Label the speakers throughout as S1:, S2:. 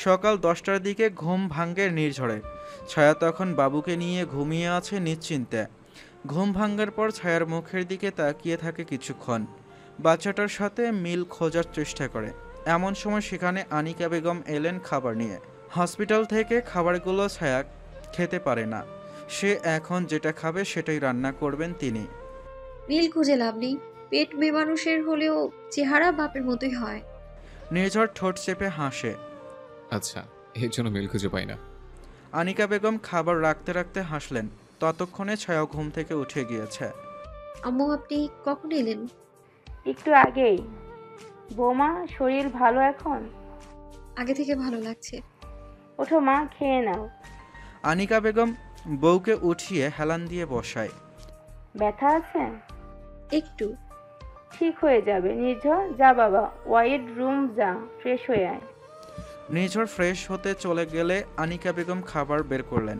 S1: সকাল 10টার দিকে ঘুম ভাঙ্গে নির্ঝরে। ছায়া তখন বাবুকে নিয়ে ঘুমিয়ে আছে নিশ্চিন্তে। ঘুম ভাঙ্গার পর ছায়ার মুখের দিকে তাকিয়ে থাকে কিছুক্ষণ। বাচ্চাটার সাথে মিল খোঁজার চেষ্টা করে। এমন সময় সেখানে আনিকা বেগম এলেন খাবার নিয়ে। হসপিটাল থেকে খাবারগুলো ছায়া খেতে পারে না। সে এখন যেটা খাবে সেটাই রান্না করবেন তিনি।
S2: মিল খুঁজে লাভ নেই, পেট মেয়ে মানুষের হলেও চেহারা বাপের মতোই হয়।
S1: নির্ঝর ঠোঁট চেপে হাসে।
S3: আচ্ছা, এর জন্য মিল খুঁজে পাই না।
S1: আনিকা বেগম খাবার রাখতে রাখতে হাসলেন। ততক্ষণে ছায়া ঘুম থেকে উঠে গিয়েছে।
S2: আম্মু আপনি কখন এলেন?
S4: একটু আগেই। বৌমা, শরীর ভালো এখন?
S2: আগে থেকে ভালো লাগছে।
S4: ওঠো মা, খেয়ে নাও।
S1: আনিকা বেগম বউকে উঠিয়ে হেলান দিয়ে বসায়।
S4: ব্যথা আছে?
S2: একটু।
S4: ঠিক হয়ে যাবে। নির্ঝর, যা বাবা, ওয়াইড রুম যা, ফ্রেশ হয়ে আয়।
S1: নির্ঝর ফ্রেশ হতে চলে গেলে আনিকা বেগম খাবার বের করলেন।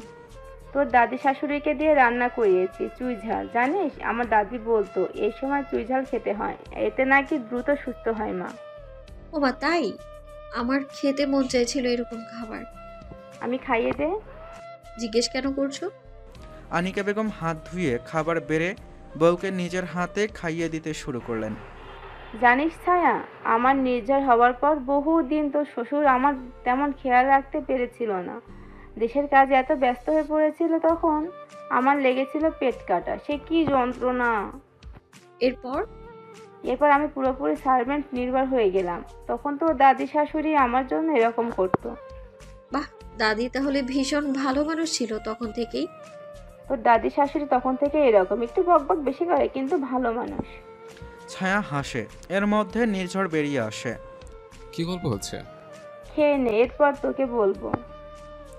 S4: তোর দাদি শাশুড়িকে দিয়ে রান্না করিয়েছি চুই ঝাল। জানিস, আমার দাদি বলতো এই সময় চুই ঝাল খেতে হয়, এতে নাকি দ্রুত সুস্থ হয় মা।
S2: ওমা তাই? আমার খেতে মন চাইছিল এরকম খাবার।
S4: আমি খাইয়ে দে।
S2: জিজ্ঞেস কেন করছো?
S1: আনিকা বেগম হাত ধুয়ে খাবার বেড়ে বউকে নিজের হাতে খাইয়ে দিতে শুরু করলেন।
S4: জানিস ছায়া, আমার নির্ঝর হওয়ার পর বহুদিন তোর শ্বশুর আমার তেমন খেয়াল রাখতে পেরেছিল না। দেশের কাজে এত ব্যস্ত হয়ে পড়েছিল, তখন আমার লেগেছিল পেট কাটা। সে কি যন্ত্রণা!
S2: এরপর?
S4: এরপর আমি পুরোপুরি সার্ভেন্ট নির্ভর হয়ে গেলাম। তখন তো দাদি শাশুড়ি আমার জন্য এরকম করতো।
S2: বাহ, দাদি তাহলে ভীষণ ভালো মানুষ ছিল তখন থেকেই।
S4: তোর দাদি শাশুড়ি তখন থেকে এরকম, একটু বকবক বেশি করে, কিন্তু ভালো মানুষ।
S1: ছায়া হাসে। এর মধ্যে নির্ঝর বেরিয়ে আসে।
S3: কি গল্প হচ্ছে?
S4: খেয়ে নে, এরপর তোকে বলবো।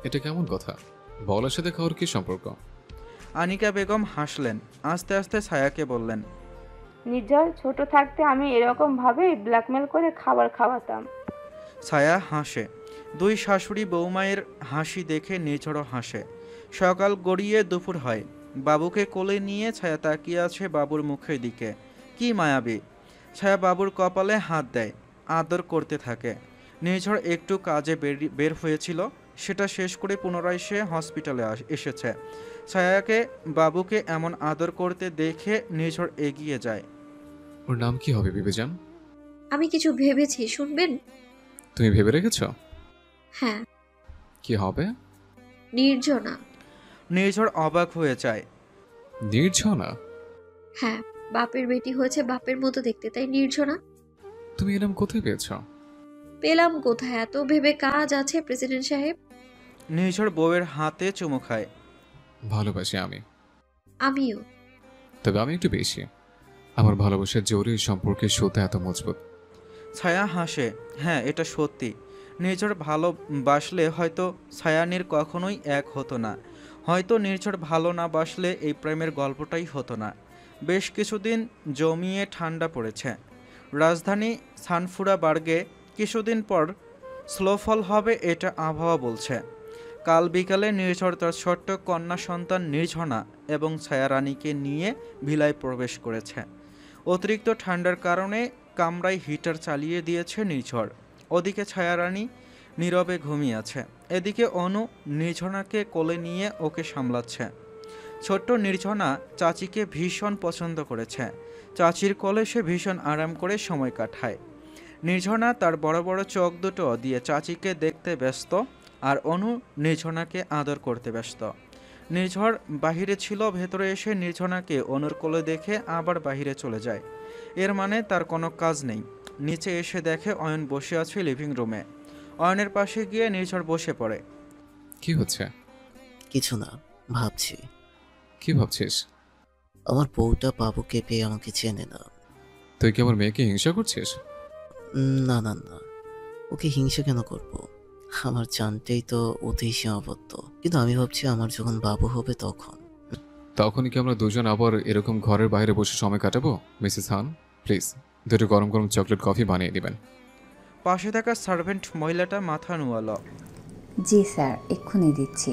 S3: এটা কেমন কথা? বলার সাথে খাওয়ার কি সম্পর্ক?
S1: আনিকা বেগম হাসলেন। আস্তে আস্তে ছায়াকে বললেন।
S4: নির্ঝর, ছোট থাকতে আমি এরকম ভাবে ব্ল্যাকমেল করে খাবার খাওয়াতাম।
S1: ছায়া হাসে। দুই শাশুড়ি বৌমায়ের হাসি দেখে নির্ঝরও হাসে। সকাল গড়িয়ে দুপুর হয়। বাবুকে কোলে নিয়ে ছায়া তাকিয়ে আছে বাবুর মুখের দিকে। কি মায়াবী! ছায়া বাবুর কপালে হাত দেয়, আদর করতে থাকে। নির্ঝর একটু কাজে বের হয়েছিল, সেটা শেষ করে পুনরায় সে হসপিটালে এসেছে। ছায়াকে বাবুকে এমন আদর করতে দেখে নির্ঝর এগিয়ে যায়।
S3: ওর নাম কি হবে বিবেজান?
S2: আমি কিছু ভেবেছি, শুনবেন?
S3: তুমি ভেবে রেখেছ?
S2: হ্যাঁ।
S3: কি হবে?
S2: নির্জনা।
S1: নির্ঝর অবাক হয়ে যায়।
S3: নির্ঝনা?
S2: হ্যাঁ, বাপের বেটি হয়েছে বাপের মতো দেখতে, তাই নির্জনা।
S3: তুমি এর নাম কোথায় পেয়েছ?
S2: পেলাম কোথায়? এত ভেবে কাজ আছে প্রেসিডেন্ট সাহেব।
S1: নির্ঝর বউয়ের হাতে চুমু খায়।
S3: ভালোবাসি আমি।
S2: আমিও।
S3: তবে আমি একটু বেশি। আমার ভালোবাসার জোরে সম্পর্কে সুতা এত মজবুত।
S1: ছায়া হাসে। হ্যাঁ, এটা সত্যি। নির্ঝর ভালোবাসলে হয়তো ছায়ানির কখনোই এক হতো না। হয়তো নির্ঝর ভালো না বাসলে এই প্রেমের গল্পটাই হতো না। বেশ কিছুদিন জমিয়ে ঠান্ডা পড়েছে। রাজধানী সানফুরাবার্গে কিছুদিন পর স্নোফল হবে, এটা আবহাওয়া বলছে। কাল বিকালে নির্ঝর তার ছোট্ট কন্যা সন্তান নির্ঝনা এবং ছায়ারানীকে নিয়ে ভিলায় প্রবেশ করেছে। অতিরিক্ত ঠান্ডার কারণে কামরায় হিটার চালিয়ে দিয়েছে নির্ঝর। ওদিকে ছায়ারানী নীরবে ঘুমিয়ে আছে। এদিকে অনু নির্ঝনাকে কোলে নিয়ে ওকে সামলাচ্ছে। ছোট্ট নির্ঝনা চাচিকে ভীষণ পছন্দ করেছে। চাচির কোলে সে ভীষণ আরাম করে সময় কাটায়। নির্ঝনা তার বড় বড় চোখ দুটো দিয়ে চাচিকে দেখতে ব্যস্ত, আর অনু নির্ঝনাকে আদর করতে ব্যস্ত। নির্ঝর বাহিরে ছিল, ভেতরে এসে নির্ঝনাকে অনুর কোলে দেখে আবার বাহিরে চলে যায়। এর মানে তার কোনো কাজ নেই। নিচে এসে দেখে অয়ন বসে আছে লিভিং রুমে। অয়নের পাশে গিয়ে নির্ঝর বসে পড়ে।
S3: কি হচ্ছে?
S5: কিছু না, ভাবছি।
S3: কি ভাবছিস?
S5: আমার বউটা বাবুকে পেয়ে আমাকে চেনে না।
S3: তুই কি আমার মেয়েকে হিংসা করছিস?
S5: না না না, ওকে হিংসা কেন করব? আমার জানতেই তো ওতেই সীমাবদ্ধ। কিন্তু আমি ভাবছি আমার যখন বাবু হবে
S3: তখনই কি আমরা দুজন আবার এরকম ঘরের বাইরে বসে সময় কাটাবো? মিসেস হান, প্লিজ দুটো গরম গরম চকলেট কফি বানিয়ে দিবেন।
S1: পাশে থাকা সার্ভেন্ট মহিলাটা মাথা নুয়ালো।
S6: জি স্যার, এক্ষুনি দিচ্ছি।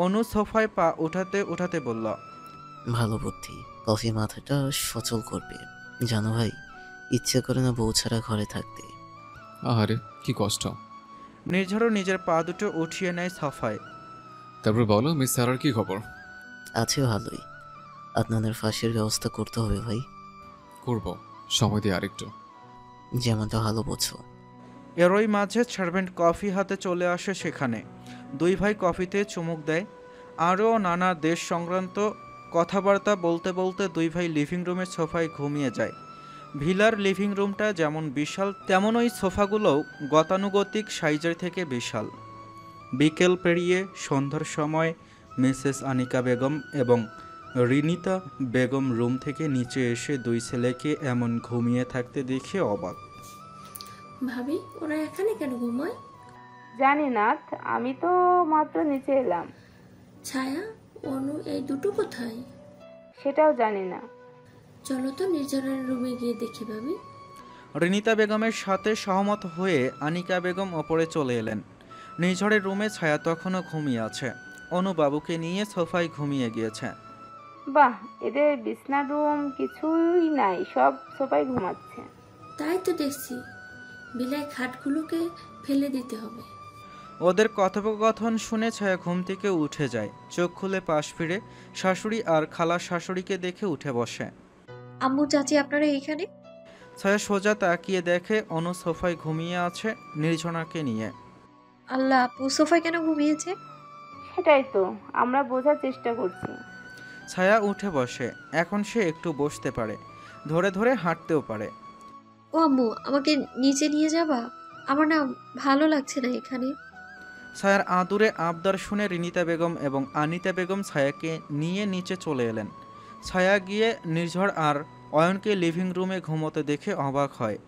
S1: অনু সোফায় পা উঠাতে উঠাতে বলল।
S5: ভালো বুদ্ধি, কফি মাথাটা সচল করবে। জানো ভাই, ইচ্ছে করে না বউ ছাড়া ঘরে থাকতে।
S3: আহারে কি কষ্ট।
S1: নির্ঝরও নিজের পা দুটো উঠিয়ে নেয় সোফায়।
S3: তারপর বলো মিস সারার কি খবর?
S5: আছে ভালোই। আদনানের ফাঁসির ব্যবস্থা করতে হবে ভাই।
S3: করব, সময় দিয়ে আরেকটু।
S5: যেমনটা ভালো বোঝো।
S1: এরই মাঝে সার্ভেন্ট কফি হাতে চলে আসে সেখানে। দুই ভাই কফিতে চুমুক দেয়। আরও নানা দেশ সংক্রান্ত কথাবার্তা বলতে বলতে দুই ভাই লিভিং রুমের সোফায় ঘুমিয়ে যায়। ভিলার লিভিং রুমটা যেমন বিশাল তেমন ওই সোফাগুলোও গতানুগতিক সাইজের থেকে বিশাল। বিকেল পেরিয়ে সন্ধ্যার সময় মিসেস আনিকা বেগম এবং রিনিতা বেগম রুম থেকে নিচে এসে দুই ছেলেকে এমন ঘুমিয়ে থাকতে দেখে অবাক।
S7: ভাবি, ওরা এখানে কেন ঘুমায়?
S4: জানি না, আমি তো মাত্র নিচে এলাম।
S7: ছায়া, অনু, এই দুটো কোথায়?
S4: সেটাও জানি না।
S7: চলো তো নির্জনের রুমে গিয়ে দেখি ভাবি।
S1: রিনিতা বেগমের সাথে সহমত হয়ে আনিকা বেগম ওপরে চলে এলেন। নিঝড়ের রুমে ছায়া তখনও ঘুমিয়ে আছে। অনু বাবুকে নিয়ে সোফায় ঘুমিয়ে গিয়েছে।
S4: বাহ, এদের বিছনা রুম কিছুই নাই, সব সোফায় ঘুমাচ্ছে।
S7: তাই তো দেখছি, বিলাই খাটগুলোকে ফেলে দিতে হবে।
S1: ওদের কথোপকথন শুনে ছায়া ঘুম থেকে উঠে যায়। চোখ খুলে পাশ ফিরে শাশুড়ি আর খালা শাশুড়িকে দেখে উঠে বসে।
S2: আম্মু চাচি আপনারা এইখানে?
S1: ছায়া সোজা তাকিয়ে দেখে অনু সোফায় ঘুমিয়ে আছে নির্জনাকে নিয়ে।
S2: আল্লাহ, আপু সোফায় কেন ঘুমিয়েছে?
S4: সেটাই তো আমরা বোঝার চেষ্টা করছি।
S1: ছায়া উঠে বসে। এখন সে একটু বসতে পারে, ধরে ধরে হাঁটতেও পারে।
S2: ও আম্মু, আমাকে নিচে নিয়ে যাবা? আমার না ভালো লাগছে না এখানে।
S1: ছায়ার আদুরে আবদার শুনে রিনিতা বেগম এবং আনিতা বেগম ছায়াকে নিয়ে নিচে চলে এলেন। ছায়া গিয়ে নির্ঝর আর অয়নকে লিভিং রুমে ঘুমোতে দেখে অবাক হয়।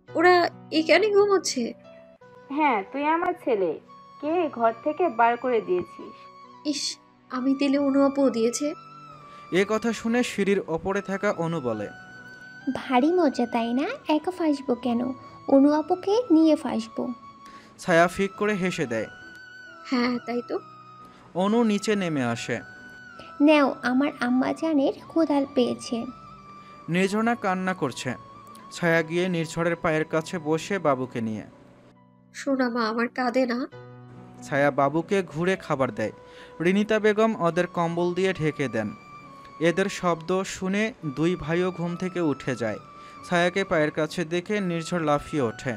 S2: ওরা এখানে ঘুমোচ্ছে?
S4: হ্যাঁ, তুই আমার ছেলে, কে ঘর থেকে বার করে দিয়েছিস।
S2: ইস, আমি দিলে অনু আপু দিয়েছে।
S1: এ কথা শুনে সিঁড়ির ওপরে থাকা অনু বলে,
S8: ভারী মজা তাই না? একা ফাঁসবো কেন, অনু আপুকে নিয়ে ফাঁসবো।
S1: ছায়া ফিক করে হেসে দেয়।
S2: হ্যাঁ তাই তো।
S1: অনু নিচে নেমে আসে।
S8: নেও, আমার আম্মা জানের ক্ষুধা পেয়েছে।
S1: নির্ঝনা কান্না করছে। ছায়া গিয়ে নির্ঝরের পায়ের কাছে বসে বাবুকে নিয়ে।
S2: শোনা মা, আমার কাঁদে না।
S1: ছায়া বাবুকে ঘুরে খাবার দেয়। রিনিতা বেগম ওদের কম্বল দিয়ে ঢেকে দেন। এদের শব্দ শুনে দুই ভাইও ঘুম থেকে উঠে যায়। ছায়াকে পায়ের কাছে দেখে নির্ঝর লাফিয়ে ওঠে।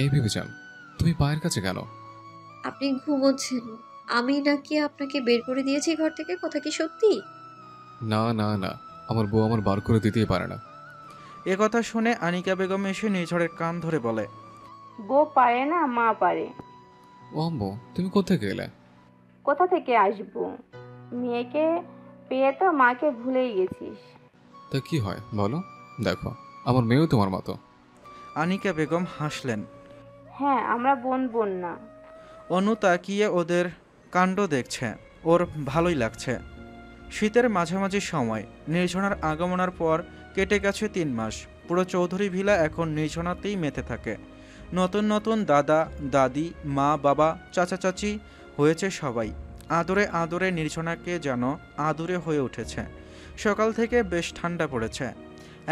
S3: এই ভেবেচান, তুমি পায়ের কাছে কেন?
S2: আপনি ঘুমোচ্ছেন, আমি নাকি আপনাকে বের করে দিয়েছি ঘর থেকে? কথা কি সত্যি?
S3: না না না, আমার বউ আমার বার করে দিতেই পারে না।
S1: এ কথা শুনে আনিকা বেগম এসে নির্ঝরের কান ধরে বলে,
S4: বউ পারে না, মা পারে।
S3: ও আম্মু, তুমি কোথায় গেলে?
S4: কোথা থেকে আসবো? মেয়েকে পেয়ে তো মাকে ভুলেই গেছিস।
S3: তা কি হয় বলো? দেখো, আমার মেয়েও তোমার মতো।
S1: আনিকা বেগম হাসলেন।
S4: হ্যাঁ, আমরা বোন বোন না।
S1: অনু তাকিয়ে ওদের কাণ্ড দেখছে। ওর ভালোই লাগছে। শীতের মাঝামাঝি সময়। নির্ঝনার আগমনের পর কেটে গেছে 3 মাস। পুরো চৌধুরী ভিলা এখন নির্ঝনাতেই মেতে থাকে। নতুন নতুন দাদা দাদি, মা বাবা, চাচা চাচি হয়েছে সবাই। আদরে আদরে নির্ঝনাকে যেন আদুরে হয়ে উঠেছে। সকাল থেকে বেশ ঠান্ডা পড়েছে।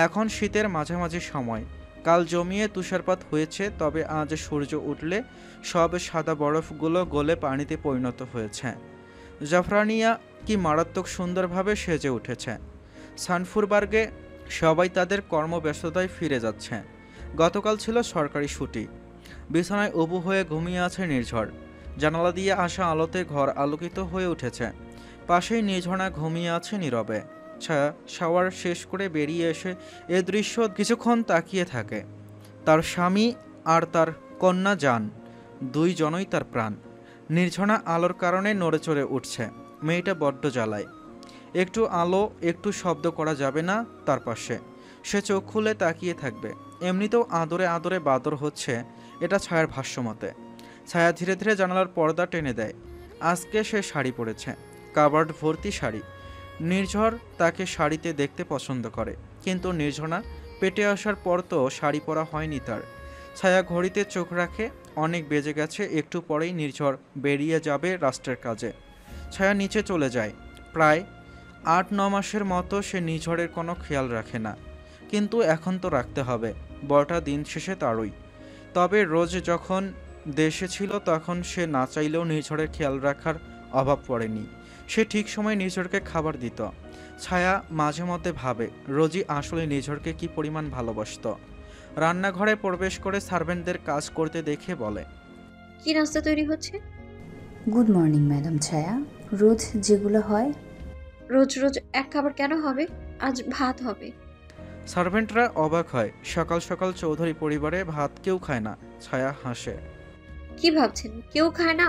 S1: এখন শীতের মাঝামাঝি সময়। কাল জমিয়ে তুষারপাত হয়েছে, তবে আজ সূর্য উঠলে সব সাদা বরফগুলো গলে পানিতে পরিণত হয়েছে। জাফরানিয়া কি মারাত্মক সুন্দরভাবে সেজে উঠেছে। সানফুরবার্গে সবাই তাদের কর্মব্যস্ততায় ফিরে যাচ্ছে। গতকাল ছিল সরকারি ছুটি। বিছানায় উবু হয়ে ঘুমিয়ে আছে নির্ঝর। জানালা দিয়ে আসা আলোতে ঘর আলোকিত হয়ে উঠেছে। পাশেই নির্ঝনা ঘুমিয়ে আছে নীরবে। ছায়া শাওয়ার শেষ করে বেরিয়ে এসে এ দৃশ্য কিছুক্ষণ তাকিয়ে থাকে। তার স্বামী আর তার কন্যা জান, দুইজনই তার প্রাণ। নির্ঝনা আলোর কারণে নড়ে চড়ে উঠছে। মেয়েটা বড্ড জ্বালায়। একটু আলো, একটু শব্দ করা যাবে না তার পাশে। সে চোখ খুলে তাকিয়ে থাকবে। এমনিতেও আদরে আদরে বাদর হচ্ছে, এটা ছায়ার ভাষ্যমতে। ছায়া ধীরে ধীরে জানালার পর্দা টেনে দেয়। আজকে সে শাড়ি পরেছে, কাবার্ড ভর্তি শাড়ি। নির্ঝর তাকে শাড়িতে দেখতে পছন্দ করে, কিন্তু নির্ঝনা পেটে আসার পর তো শাড়ি পরা হয়নি তার। ছায়া ঘড়িতে চোখ রাখে, অনেক বেজে গেছে। একটু পরেই নির্ঝর বেরিয়ে যাবে রাষ্ট্রের কাজে। ছায়া নিচে চলে যায়। প্রায় 8-9 মাসের মতো সে নিঝড়ের কোনো খেয়াল রাখে না। কিন্তু এখন তো রাখতে হবে, বড়টা দিন শেষে তারই। তবে রোজ যখন দেশে ছিল তখন সে না চাইলেও নির্ঝরের খেয়াল রাখার অভাব পড়েনি। সে ঠিক সময়ে নির্ঝরকে খাবার দিত। ছায়া মাঝে মধ্যে ভাবে রোজই আসলে নির্ঝরকে কি পরিমাণ ভালোবাসত। রান্নাঘরে প্রবেশ করে সার্ভেন্টদের কাজ করতে দেখে বলে,
S2: কি নাস্তা তৈরি হচ্ছে?
S6: গুড মর্নিং ম্যাডাম ছায়া। রোজ যেগুলো হয়।
S2: রোজ রোজ এক খাবার কেন হবে? আজ ভাত হবে।
S1: সার্ভেন্টরা অবাক হয়, সকাল সকাল চৌধুরী পরিবারে ভাত কেউ খায় না। ছায়া হাসে।
S2: কি ভাবছেন কেউ খায় না?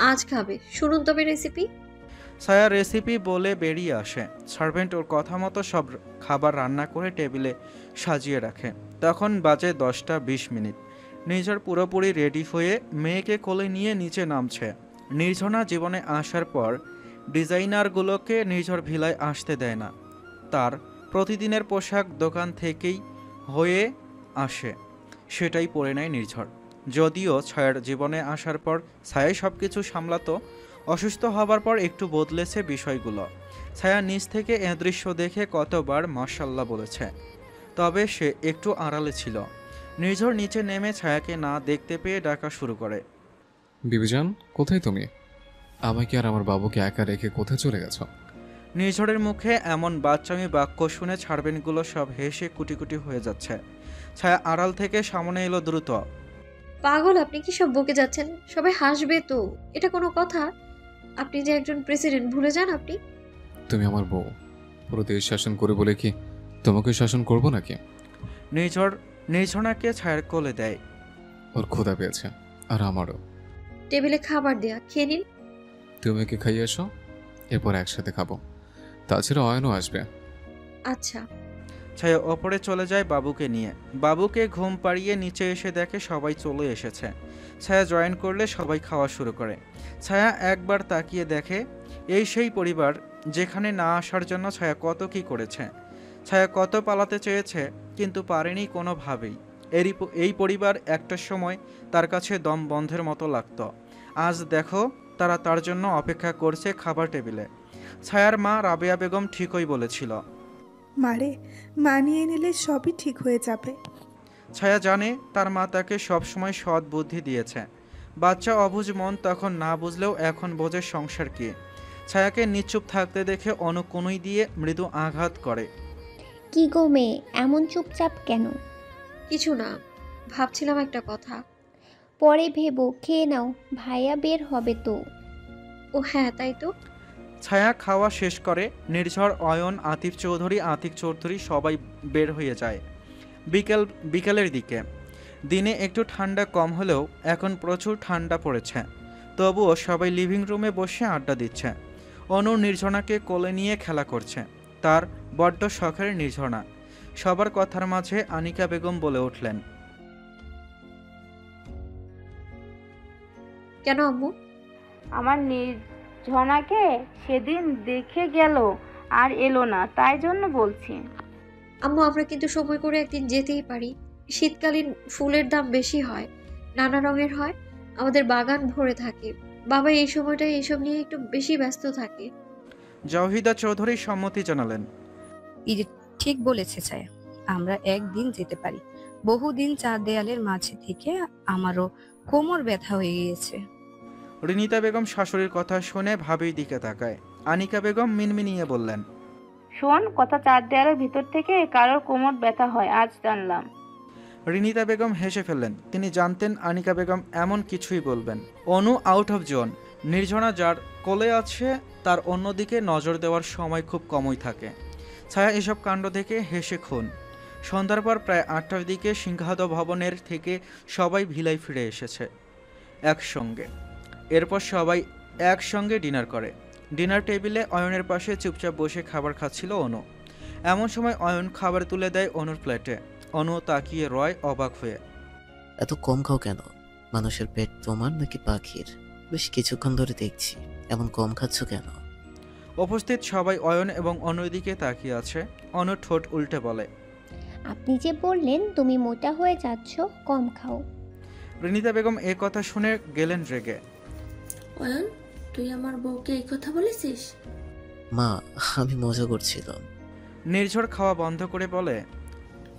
S2: আজ খাবে, শুনুন তবে রেসিপি।
S1: ছায়া রেসিপি বলে বেরিয়ে আসে। সার্ভেন্ট ওর কথা মতো সব খাবার রান্না করে টেবিলে সাজিয়ে রাখে। তখন বাজে 10টা 20 মিনিট। নির্ঝর পুরোপুরি রেডি হয়ে মেয়েকে কোলে নিয়ে নিচে নামছে। নির্ঝনা জীবনে আসার পর ডিজাইনারগুলোকে নির্ঝর ভিলায় আসতে দেয় না। তার প্রতিদিনের পোশাক দোকান থেকেই হয়ে আসে, সেটাই পরে নেয় নির্ঝর। যদিও ছায়ার জীবনে আসার পর ছায়াই সব কিছু সামলাতো, অসুস্থ হবার পর একটু বদলেছে বিষয়গুলো। ছায়া নিজ থেকে এ দৃশ্য দেখে কতবার মাশাল্লাহ বলেছে, তবে সে একটু আড়ালে ছিল। নির্ঝর নিচে নেমে ছায়াকে না দেখতে পেয়ে ডাকা শুরু করে,
S3: বিবিজান, কোথায় তুমি? আমাকে আর আমার বাবুকে একা রেখে কোথায় চলে গেছো?
S1: নির্ঝরের মুখে এমন বাচ্চামি বাক্য শুনে ছাড়বেনগুলো সব হেসে কুটি কুটি হয়ে যাচ্ছে। ছায়া আড়াল থেকে সামনে এলো দ্রুত।
S2: পাগল আপনি, কি সব বকে যাচ্ছেন? সবাই হাসবে তো, এটা কোনো কথা? আপনি যে একজন প্রেসিডেন্ট, ভুলে যান আপনি?
S3: তুমি আমার বউ, পুরো দেশ শাসন করে বলে কি তোমাকে শাসন করব নাকি?
S1: নির্ঝনাকে ছায়ার কোলে দেয়।
S3: ওর ক্ষুধা পেয়েছে, আর আমারও।
S2: টেবিলে খাবার দেয়া, খেয়ে নিন।
S3: তুমি ওকে খাইয়ে এসো, এরপর একসাথে খাবো। তাছাড়া অয়নও আসবে।
S2: আচ্ছা।
S1: ছায়া ওপরে চলে যায় বাবুকে নিয়ে। বাবুকে ঘুম পাড়িয়ে নিচে এসে দেখে সবাই চলে এসেছে। ছায়া জয়েন করলে সবাই খাওয়া শুরু করে। ছায়া একবার তাকিয়ে দেখে এই সেই পরিবার যেখানে না আসার জন্য ছায়া কত কি করেছে। ছায়া কত পালাতে চেয়েছে, কিন্তু পারেনি কোনোভাবেই। এই পরিবার একটা সময় তার কাছে দম বন্ধের মতো লাগতো। আজ দেখো তারা তার জন্য অপেক্ষা করছে খাবার টেবিলে। ছায়ার মা রাবেয়া বেগম ঠিকই বলেছিল,
S9: মারে মানিয়ে নিলে সবই ঠিক হয়ে যাবে।
S1: ছায়া জানে তার মা তাকে সবসময় সৎ বুদ্ধি দিয়েছে। বাচ্চা অবুঝ মন তখন না বুঝলেও এখন বোঝে সংসার কি। ছায়াকে নিশ্চুপ থাকতে দেখে অনুকোণই দিয়ে মৃদু আঘাত করে।
S8: কি গো মেয়ে, এমন চুপচাপ কেন?
S2: কিছু না, ভাবছিলাম একটা কথা।
S8: পরে ভেবো, খেয়ে নাও, ভাইয়া বের হবে তো।
S2: ও হ্যাঁ, তাই তো।
S1: ছায়া খাওয়া শেষ করে। নির্ঝর, অয়ন, আতিক চৌধুরী সবাই বের হয়ে যায় বিকেলের দিকে। দিনে একটু ঠান্ডা কম হলেও এখন প্রচুর ঠান্ডা পড়েছে। তবুও সবাই লিভিং রুমে বসে আড্ডা দিচ্ছে। অনু নির্ঝনাকে কোলে নিয়ে খেলা করছে। তার বড্ড শখের নির্ঝনা। সবার কথার মাঝে আনিকা বেগম বলে উঠলেন,
S2: কেন আম্মু?
S4: আমার নির্ঝনাকে সেদিন দেখে গেল আর এলো না, তাই জন্য বলছি।
S2: আম্মু, আমরা কিন্তু সময় করে একদিন যেতেই পারি। শীতকালীন ফুলের দাম বেশি হয়, নানা রঙের হয়, আমাদের বাগান ভরে থাকে। বাবা এই সময়টায় এসব নিয়ে একটু বেশি ব্যস্ত থাকে।
S1: জাওহিদা চৌধুরী সম্মতি জানালেন,
S10: ঠিক বলেছে ছায়া, আমরা একদিন যেতে পারি। বহুদিন চার দেয়ালের মাঝে থেকে আমারও কোমর ব্যথা হয়ে গিয়েছে।
S1: রিনিতা বেগম শাশুড়ির কথা শুনে ভাবির দিকে তাকায়। আনিকা বেগম মিনমিনিয়ে বললেন,
S4: শোন, কথা চার দেয়ালের ভিতর থেকে কারোর কোমর ব্যথা হয়, আজ জানলাম।
S1: রিনিতা বেগম হেসে ফেললেন। তিনি জানতেন আনিকা বেগম এমন কিছুই বলবেন। অনু আউট অফ জোন। নির্ঝনা যার কোলে আছে তার অন্যদিকে নজর দেওয়ার সময় খুব কমই থাকে। ছায়া এসব কাণ্ড দেখে হেসে খুন। সন্ধ্যার পর প্রায় 8টার দিকে সিংহাদ ভবনের থেকে সবাই ভিলায় ফিরে এসেছে একসঙ্গে। এরপর সবাই একসঙ্গে ডিনার করে। ডিনার টেবিলে অয়নের পাশে চুপচাপ বসে খাবার খাচ্ছিল অনু। এমন সময় অয়ন খাবার তুলে দেয় অনুর প্লেটে। অনু তাকিয়ে রয় অবাক হয়ে।
S5: এত কম খাও কেন? মানুষের পেট তোমার নাকি পাখির? বেশ কিছুক্ষণ ধরে দেখছি, এমন কম খাচ্ছ কেন?
S1: উপস্থিত সবাই অয়ন এবং অনুর দিকে তাকিয়ে আছে। অনু ঠোঁট উল্টে বলে,
S8: আপনি যে বললেন তুমি মোটা হয়ে যাচ্ছ, কম খাও।
S1: রিনিতা বেগম এ কথা শুনে গেলেন রেগে।
S7: অয়ন, তুই আমার বউকে এই কথা বলেছিস?
S5: মা, আমি মজা করছিলাম।
S1: নির্ঝর খাওয়া বন্ধ করে বলে,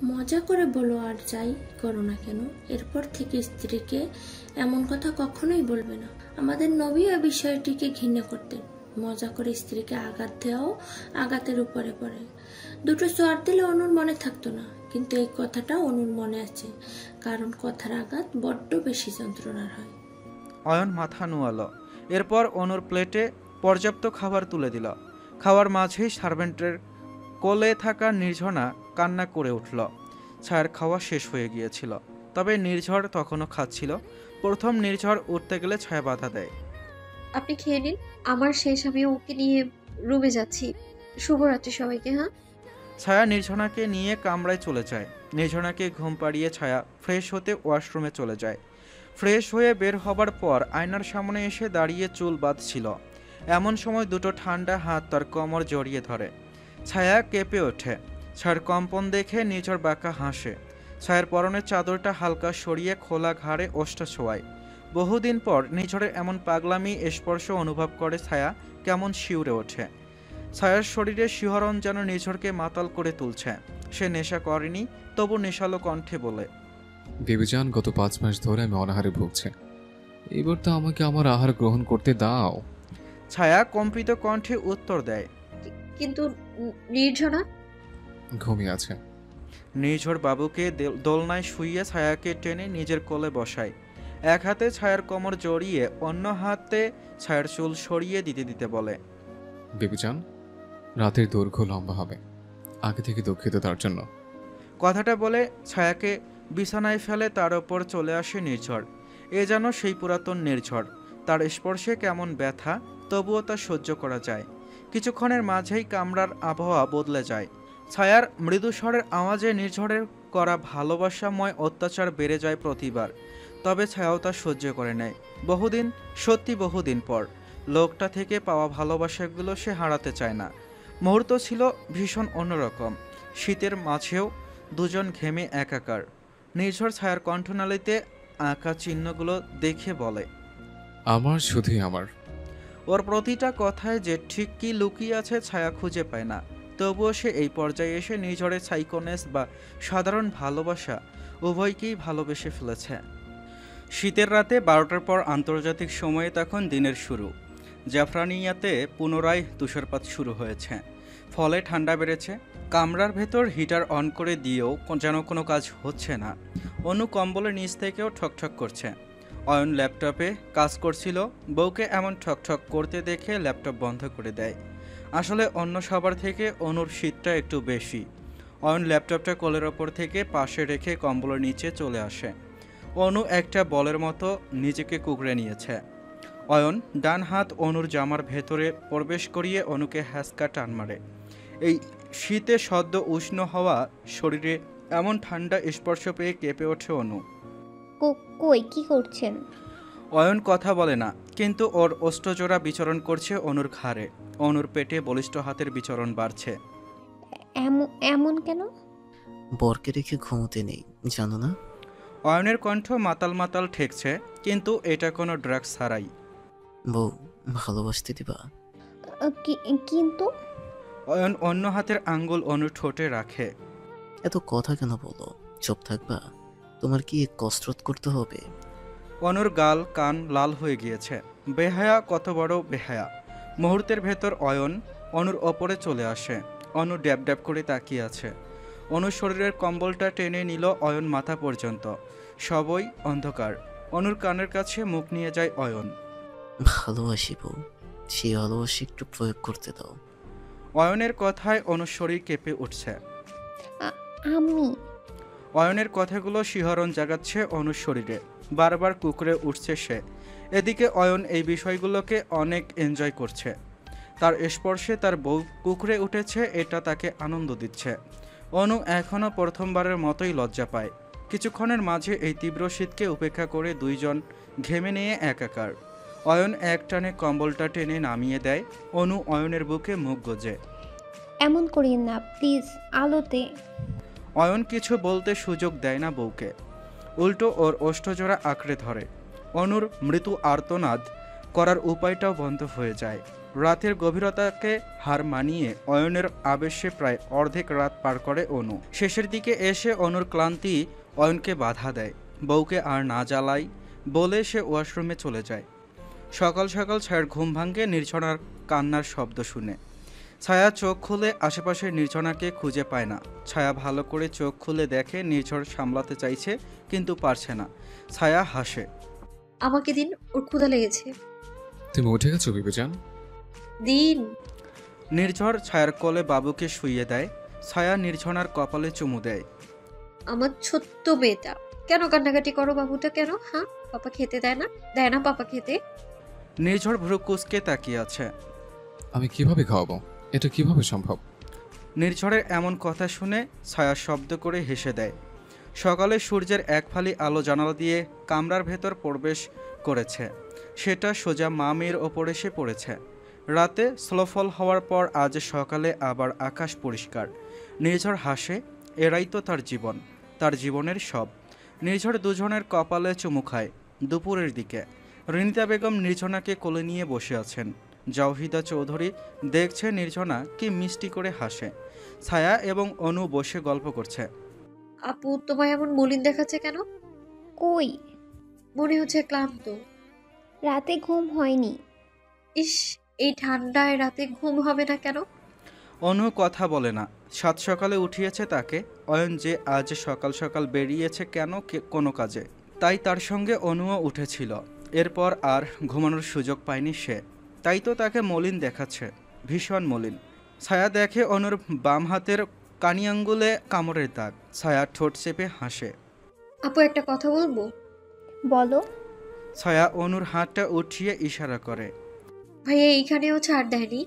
S7: মজা করে বলো আর যাই করো না কেন, এরপর থেকে স্ত্রীকে এমন কথা কখনোই বলবে না। আমাদের নবী এই বিষয়টিকে ঘৃণা করতেন। মজা করে স্ত্রীকে আঘাত দেওয়াও আঘাতের উপরে পড়ে। দুটো চর দিলে অনুর মনে থাকতো না, কিন্তু এই কথাটা অনুর মনে আছে, কারণ কথার আঘাত বড্ড বেশি যন্ত্রণার হয়।
S1: অয়ন মাথা নুয়ালো। এরপর অনুর প্লেটে পর্যাপ্ত খাবার তুলে দিল। খাওয়ার মাঝেই সার্ভেন্টের কোলে থাকা নির্ঝনা কান্না করে উঠল। ছায়ার খাওয়া শেষ হয়ে গিয়েছিল, তবে নির্ঝর তখনও খাচ্ছিল। প্রথম নির্ঝর উঠতে গেলে ছায়া বাধা দেয়।
S2: আপনি খেয়ে নিন, আমার শেষ, আমি ওকে নিয়ে রুমে যাচ্ছি। শুভরাত্রি সবাইকে। হ্যাঁ।
S1: ছায়া নির্ঝনাকে নিয়ে কামরায় চলে যায়। নির্ঝনাকে ঘুম পাড়িয়ে ছায়া ফ্রেশ হতে ওয়াশরুমে চলে যায়। ফ্রেশ হয়ে বের হবার পর আয়নার সামনে এসে দাঁড়িয়ে চুল বাঁধছিল। এমন সময় দুটো ঠান্ডা হাত তার কোমর জড়িয়ে ধরে। ছায়া কেঁপে ওঠে। ছায়ার কম্পন দেখে নির্ঝর বাঁকা হাসে। ছায়ার পরনের চাদরটা হালকা সরিয়ে খোলা ঘাড়ে ওষ্টা ছোঁয়ায়। বহুদিন পর নির্ঝরের এমন পাগলামি স্পর্শ অনুভব করে ছায়া কেমন শিউরে ওঠে। ছায়ার শরীরে শিহরণ যেন নির্ঝরকে মাতাল করে তুলছে। সে নেশা করেনি, তবু নেশালো কণ্ঠে বলে,
S3: বেবিজান, গত 5 মাস ধরে আমি অনাহারে ভুগছি। এবার তো আমাকে আমার আহার গ্রহণ করতে দাও।
S1: ছায়া কম্পিত কণ্ঠে উত্তর দেয়,
S2: কিন্তু নির্ঝনা
S3: ঘুমিয়ে আছে।
S1: নির্ঝর বাবুকে দোলনায় শুইয়ে ছায়াকে টেনে নিজের কোলে বসায়। এক হাতে ছায়ার কোমর জড়িয়ে অন্য হাতে ছায়ার চুল সরিয়ে দিতে দিতে বলে,
S3: বেবিজান, রাতের দৈর্ঘ্য লম্বা হবে, আগে থেকে দুঃখিত তার জন্য।
S1: কথাটা বলে ছায়াকে বিছানায় ফেলে তার ওপর চলে আসে নির্ঝর। এ যেন সেই পুরাতন নির্ঝর। তার স্পর্শে কেমন ব্যথা, তবুও তা সহ্য করা যায়। কিছুক্ষণের মাঝেই কামরার আবহাওয়া বদলে যায়। ছায়ার মৃদু স্বরের আওয়াজে নির্ঝরের করা ভালোবাসাময় অত্যাচার বেড়ে যায় প্রতিবার। তবে ছায়াও তা সহ্য করে নেয়। বহুদিন পর লোকটা থেকে পাওয়া ভালোবাসাগুলো সে হারাতে চায় না। মুহূর্ত ছিল ভীষণ অন্যরকম। শীতের মাঝেও দুজন ঘেমে একাকার। নির্ঝর ছায়ার কণ্ঠনালীতে আঁকা চিহ্নগুলো দেখে বলে,
S3: আমার শুধুই আমার।
S1: ওর প্রতিটা কথায় যে ঠিক কি লুকিয়ে আছে ছায়া খুঁজে পায় না। তবুও সে এই পর্যায়ে এসে নির্ঝরের সাইকোনেস বা সাধারণ ভালোবাসা উভয়কেই ভালোবেসে ফেলেছে। শীতের রাতে 12টার পর আন্তর্জাতিক সময়ে তখন দিনের শুরু। জাফরানিয়াতে পুনরায় তুষারপাত শুরু হয়েছে, ফলে ঠান্ডা বেড়েছে। কামরার ভেতর হিটার অন করে দিয়েও যেন কোনো কাজ হচ্ছে না। অনু কম্বলের নিচ থেকেও ঠকঠক করছে। অয়ন ল্যাপটপে কাজ করছিল। বউকে এমন ঠকঠক করতে দেখে ল্যাপটপ বন্ধ করে দেয়। আসলে অন্য সবার থেকে অনুর শীতটা একটু বেশি। অয়ন ল্যাপটপটা কোলের ওপর থেকে পাশে রেখে কম্বলের নিচে চলে আসে। অনু একটা বলের মতো নিজেকে কুঁকড়ে নিয়েছে। অয়ন ডান হাত অনুর জামার ভেতরে প্রবেশ করিয়ে অনুকে হ্যাঁচকা টান মারে। এই শীতে সদ্য উষ্ণ হওয়া শরীরে এমন ঠান্ডা স্পর্শ পেয়ে কেঁপে ওঠে অনু।
S8: কই কি করছেন?
S1: অয়ন কথা বলে না, কিন্তু ওর অষ্টজোড়া বিচরণ করছে অনুর ঘাড়ে। অনুর পেটে বলিষ্ঠ হাতের বিচরণ বাড়ছে।
S8: এমন কেন?
S5: বরকে রেখে ঘুমোতে নেই, জানো না?
S1: অয়নের কণ্ঠ মাতাল মাতাল ঠেকছে, কিন্তু এটা কোনো ড্রাগস ছাড়াই।
S5: বউ, ভালোবাসতে দিবা?
S8: কিন্তু
S1: অয়ন অন্য হাতের আঙ্গুল অনুর ঠোঁটে রাখে।
S5: এত কথা কেন বলো? চুপ থাকবা? তোমার কি কসরত করতে হবে?
S1: অনুর গাল কান লাল হয়ে গিয়েছে। বেহায়া, কত বড় বেহায়া! মুহূর্তের ভেতর অয়ন অনুর ওপরে চলে আসে। অনু ড্যাব ড্যাব করে তাকিয়ে আছে। অনুর শরীরের কম্বলটা টেনে নিল অয়ন মাথা পর্যন্ত। সবই অন্ধকার। অনুর কানের কাছে মুখ নিয়ে যায় অয়ন।
S5: ভালোবাসি বউ, সেই ভালোবাসি একটু প্রয়োগ করতে দাও।
S1: অয়নের কথায় অনুর শরীর কেঁপে উঠছে।
S8: আমি
S1: অয়নের কথাগুলো শিহরণ জাগাচ্ছে অনুর শরীরে। বারবার কুঁকড়ে উঠছে সে। এদিকে অয়ন এই বিষয়গুলোকে অনেক এনজয় করছে। তার স্পর্শে তার বউ কুঁকড়ে উঠেছে, এটা তাকে আনন্দ দিচ্ছে। অনু এখনও প্রথমবারের মতোই লজ্জা পায়। কিছুক্ষণের মাঝে এই তীব্র শীতকে উপেক্ষা করে দুইজন ঘেমে নিয়ে একাকার। অয়ন এক টানে কম্বলটা টেনে নামিয়ে দেয়। অনু অয়নের বুকে মুখ গোজে।
S8: এমন করিন না প্লিজ, আলোতে।
S1: অয়ন কিছু বলতে সুযোগ দেয় না বউকে, উল্টো ওর ওষ্ঠজোড়া আঁকড়ে ধরে। অনুর মৃদু আর্তনাদ করার উপায়টাও বন্ধ হয়ে যায়। রাতের গভীরতাকে হার মানিয়ে অয়নের আবেশে প্রায় অর্ধেক রাত পার করে অনু। শেষের দিকে এসে অনুর ক্লান্তি অয়নকে বাধা দেয়। বউকে আর না জ্বালাই বলে সে ওয়াশরুমে চলে যায়। সকাল সকাল ছায়ার ঘুম ভাঙে নির্ঝনার কান্নার শব্দ শুনে। ছায়া চোখ খুলে আশেপাশের নির্ঝনাকে খুঁজে পায় না। ছায়া ভালো করে চোখ খুলে দেখে নির্ঝর সামলাতে চাইছে কিন্তু পারছে না। ছায়া হাসে।
S2: আমাকে দিন, ওর ক্ষুধা লেগেছে।
S3: তুমি উঠে গেছো বিবেজান?
S2: দিন।
S1: নির্ঝর ছায়ার কোলে বাবুকে শুইয়ে দেয়। ছায়া নির্ঝনার কপালে চুমু দেয়।
S2: আমার ছোট্ট মেয়েটা, কেন কান্নাকাটি করো বাবুটা কেন? হ্যাঁ, পাপা খেতে দেয় না পাপা খেতে।
S1: নির্ঝর ভ্রু কুঁচকে তাকিয়ে আছে।
S3: আমি কিভাবে খাওয়াবো? এটা কিভাবে সম্ভব?
S1: নির্ঝরের এমন কথা শুনে ছায়া শব্দ করে হেসে দেয়। সকালে সূর্যের এক ফালি আলো জানালা দিয়ে কামরার ভেতর প্রবেশ করেছে। সেটা সোজা মা মেয়ের ওপর এসে পড়েছে। রাতে স্নোফল হওয়ার পর আজ সকালে আবার আকাশ পরিষ্কার। নির্ঝর হাসে। এরাই তো তার জীবন, তার জীবনের সব। নির্ঝর দুজনের কপালে চুমু খায়। দুপুরের দিকে রিনিতা বেগম নির্ঝনাকে কোলে নিয়ে বসে আছেন। জাওহিদা চৌধুরী দেখছে নির্ঝনা কি মিষ্টি করে হাসে। ছায়া এবং অনু বসে গল্প করছে।
S2: আপু তোমায় এমন মলিন দেখাচ্ছে কেন?
S8: কই?
S2: মনে হচ্ছে ক্লান্ত।
S8: রাতে ঘুম হয়নি।
S2: ইস, এই ঠান্ডায় রাতে ঘুম হবে না কেন?
S1: অনু কথা বলে না। সাত সকালে উঠিয়েছে তাকে অয়ন যে আজ সকাল সকাল বেরিয়েছে কেন কোনো কাজে, তাই তার সঙ্গে অনুও উঠেছিল। এরপর আর ঘুমানোর সুযোগ পায়নি সে, তাই তো তাকে মলিন দেখাচ্ছে, ভীষণ মলিন। ছায়া দেখে অনুর বাম হাতের কানি আঙ্গুলে কামড়ের দাগ। ছায়া ঠোঁট চেপে হাসে।
S2: আপু একটা কথা বলবো?
S8: বলো।
S1: ছায়া অনুর হাতটা উঠিয়ে ইশারা করে।
S2: ভাইয়া এইখানেও ছাড় দেয়নি?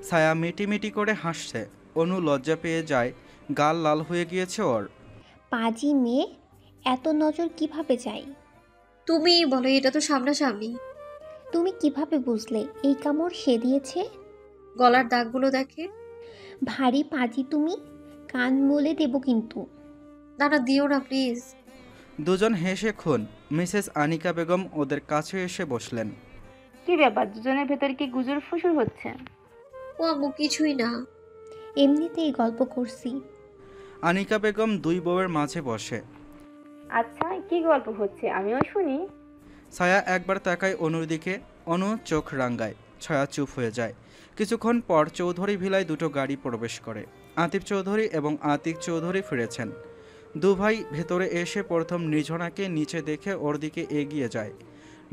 S1: ছায়া মিটিমিটি করে হাসছে। অনু লজ্জা পেয়ে যায়, গাল লাল হয়ে গিয়েছে ওর।
S8: পাজি মেয়ে, এত নজর কিভাবে যায়?
S2: তুমিই বলো, এটা তো সামনাসামনি।
S8: তুমি কিভাবে বুঝলে এই কামড় সে দিয়েছে?
S2: গলার দাগগুলো দেখে।
S8: ভারী পাজি তুমি, কান বলে দেব কিন্তু।
S2: না না, দিও না প্লিজ।
S1: দুজন হেসে খুন। মিসেস আনিকা বেগম ওদের কাছে এসে বসলেন।
S4: কি ব্যাপার, দুজনের ভেতর কি গুজুর ফুসুর হচ্ছে?
S2: ও আম্মু কিছুই না।
S8: এমনিতেই গল্প করছি।
S1: আনিকা বেগম দুই বউয়ের মাঝে বসে।
S4: আচ্ছা, কি গল্প হচ্ছে আমিও শুনি।
S1: ছায়া একবার তাকায় অনুর দিকে। অনু চোখ রাঙ্গায়। ছায়া চুপ হয়ে যায়। কিছুক্ষণ পর চৌধুরী ভিলায় দুটো গাড়ি প্রবেশ করে। আতিফ চৌধুরী এবং আতিক চৌধুরী ফিরেছেন। দুভাই ভেতরে এসে প্রথম নির্ঝনাকে নিচে দেখে ওর দিকে এগিয়ে যায়।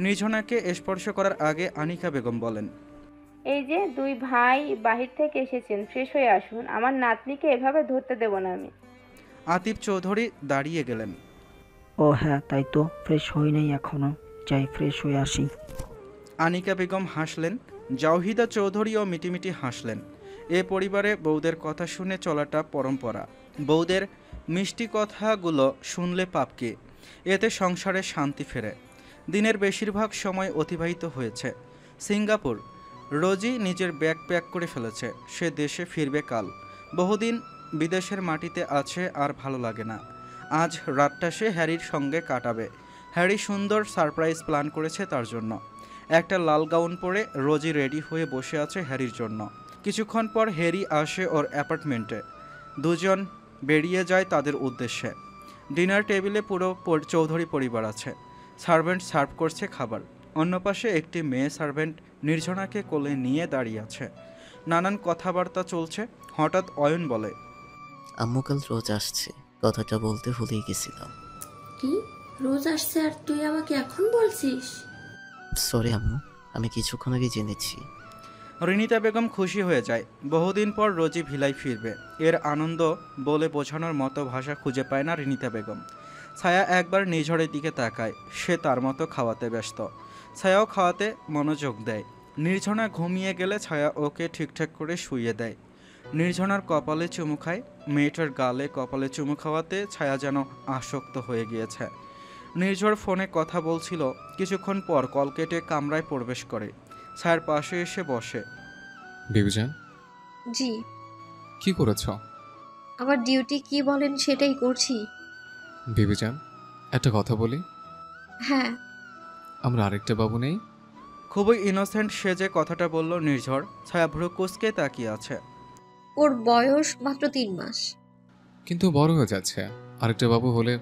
S1: নির্ঝনাকে স্পর্শ করার আগে আনিকা বেগম বলেন,
S4: এই যে দুই ভাই বাহির থেকে এসেছেন, ফ্রেশ হয়ে আসুন, আমার নাতনিকে এভাবে ধরতে দেব না আমি।
S1: আতিফ চৌধুরী দাঁড়িয়ে গেলেন।
S11: ও হ্যাঁ, তাই তো, ফ্রেশ হই নাই এখনো, যাই ফ্রেশ হয়ে আসি।
S1: আনিকা বেগম হাসলেন। জাওহিদা চৌধুরীও মিটিমিটি হাসলেন। এ পরিবারে বউদের কথা শুনে চলাটা পরম্পরা। বউদের মিষ্টি কথাগুলো শুনলে পাপকে, এতে সংসারে শান্তি ফেরে। দিনের বেশিরভাগ সময় অতিবাহিত হয়েছে সিঙ্গাপুর। রোজই নিজের ব্যাগ প্যাক করে ফেলেছে। সে দেশে ফিরবে কাল। বহুদিন বিদেশের মাটিতে আছে, আর ভালো লাগে না। আজ রাতটা সে হ্যারির সঙ্গে কাটাবে। হ্যারি সুন্দর সারপ্রাইজ প্ল্যান করেছে তার জন্য। একটা লাল গাউন পরে রোজি রেডি হয়ে বসে আছে হ্যারির জন্য। কিছুক্ষণ পর হ্যারি আসে ওর অ্যাপার্টমেন্টে। দুজন বেরিয়ে যায় তাদের উদ্দেশ্যে। ডিনার টেবিলে পুরো চৌধুরী পরিবার আছে। সার্ভেন্ট সার্ভ করছে খাবার। অন্য পাশে একটি মেয়ে সার্ভেন্ট নির্ঝনাকে কোলে নিয়ে দাঁড়িয়ে আছে। নানান কথাবার্তা চলছে। হঠাৎ অয়ন বলে,
S5: আম্মু কাল রোজ আসছে, কথাটা বলতে ভুলেই গেছিলাম।
S7: কি? রোজ আসছে আর তুই আমাকে এখন বলছিস?
S5: সরি আম্মু, আমি কিছুক্ষণ আগে জেনেছি।
S1: রিনিতা বেগম খুশি হয়ে যায়। বহুদিন পর রোজি ভিলায় ফিরবে। এর আনন্দ বলে বোঝানোর মতো ভাষা খুঁজে পায় না রিনিতা বেগম। ছায়া একবার নিঝড়ের দিকে তাকায়। সে তার মতো খাওয়াতে ব্যস্ত। ছায়াও খাওয়াতে মনোযোগ দেয়। নির্ঝনা ঘুমিয়ে গেলে ছায়া ওকে ঠিকঠাক করে শুইয়ে দেয়। নির্ঝনার কপালে চুমু খায়। মেয়েটার গালে কপালে চুমু খাওয়াতে ছায়া যেন আসক্ত হয়ে গিয়েছে। নির্ঝর ফোনে কথা বলছিল। কিছুক্ষণ পর কল কেটে কামরায় প্রবেশ করে। ছায়ার পাশে এসে বসে।
S3: বিবেজান,
S2: জি।
S3: কি করেছ?
S2: আমার ডিউটি কি বলেন সেটাই করছি।
S3: বিবেজান, একটা কথা বলি।
S2: হ্যাঁ।
S3: আমরা আরেকটা বাবু নেই?
S1: খুবই ইনোসেন্ট সেজে কথাটা বলল নির্ঝর। ছায়া ভ্রু কুঁচকে তাকিয়ে আছে।
S2: ওর বয়স মাত্র 3 মাস।
S3: কিন্তু বড় হয়ে যাচ্ছে, আরেকটা বাবু হলে।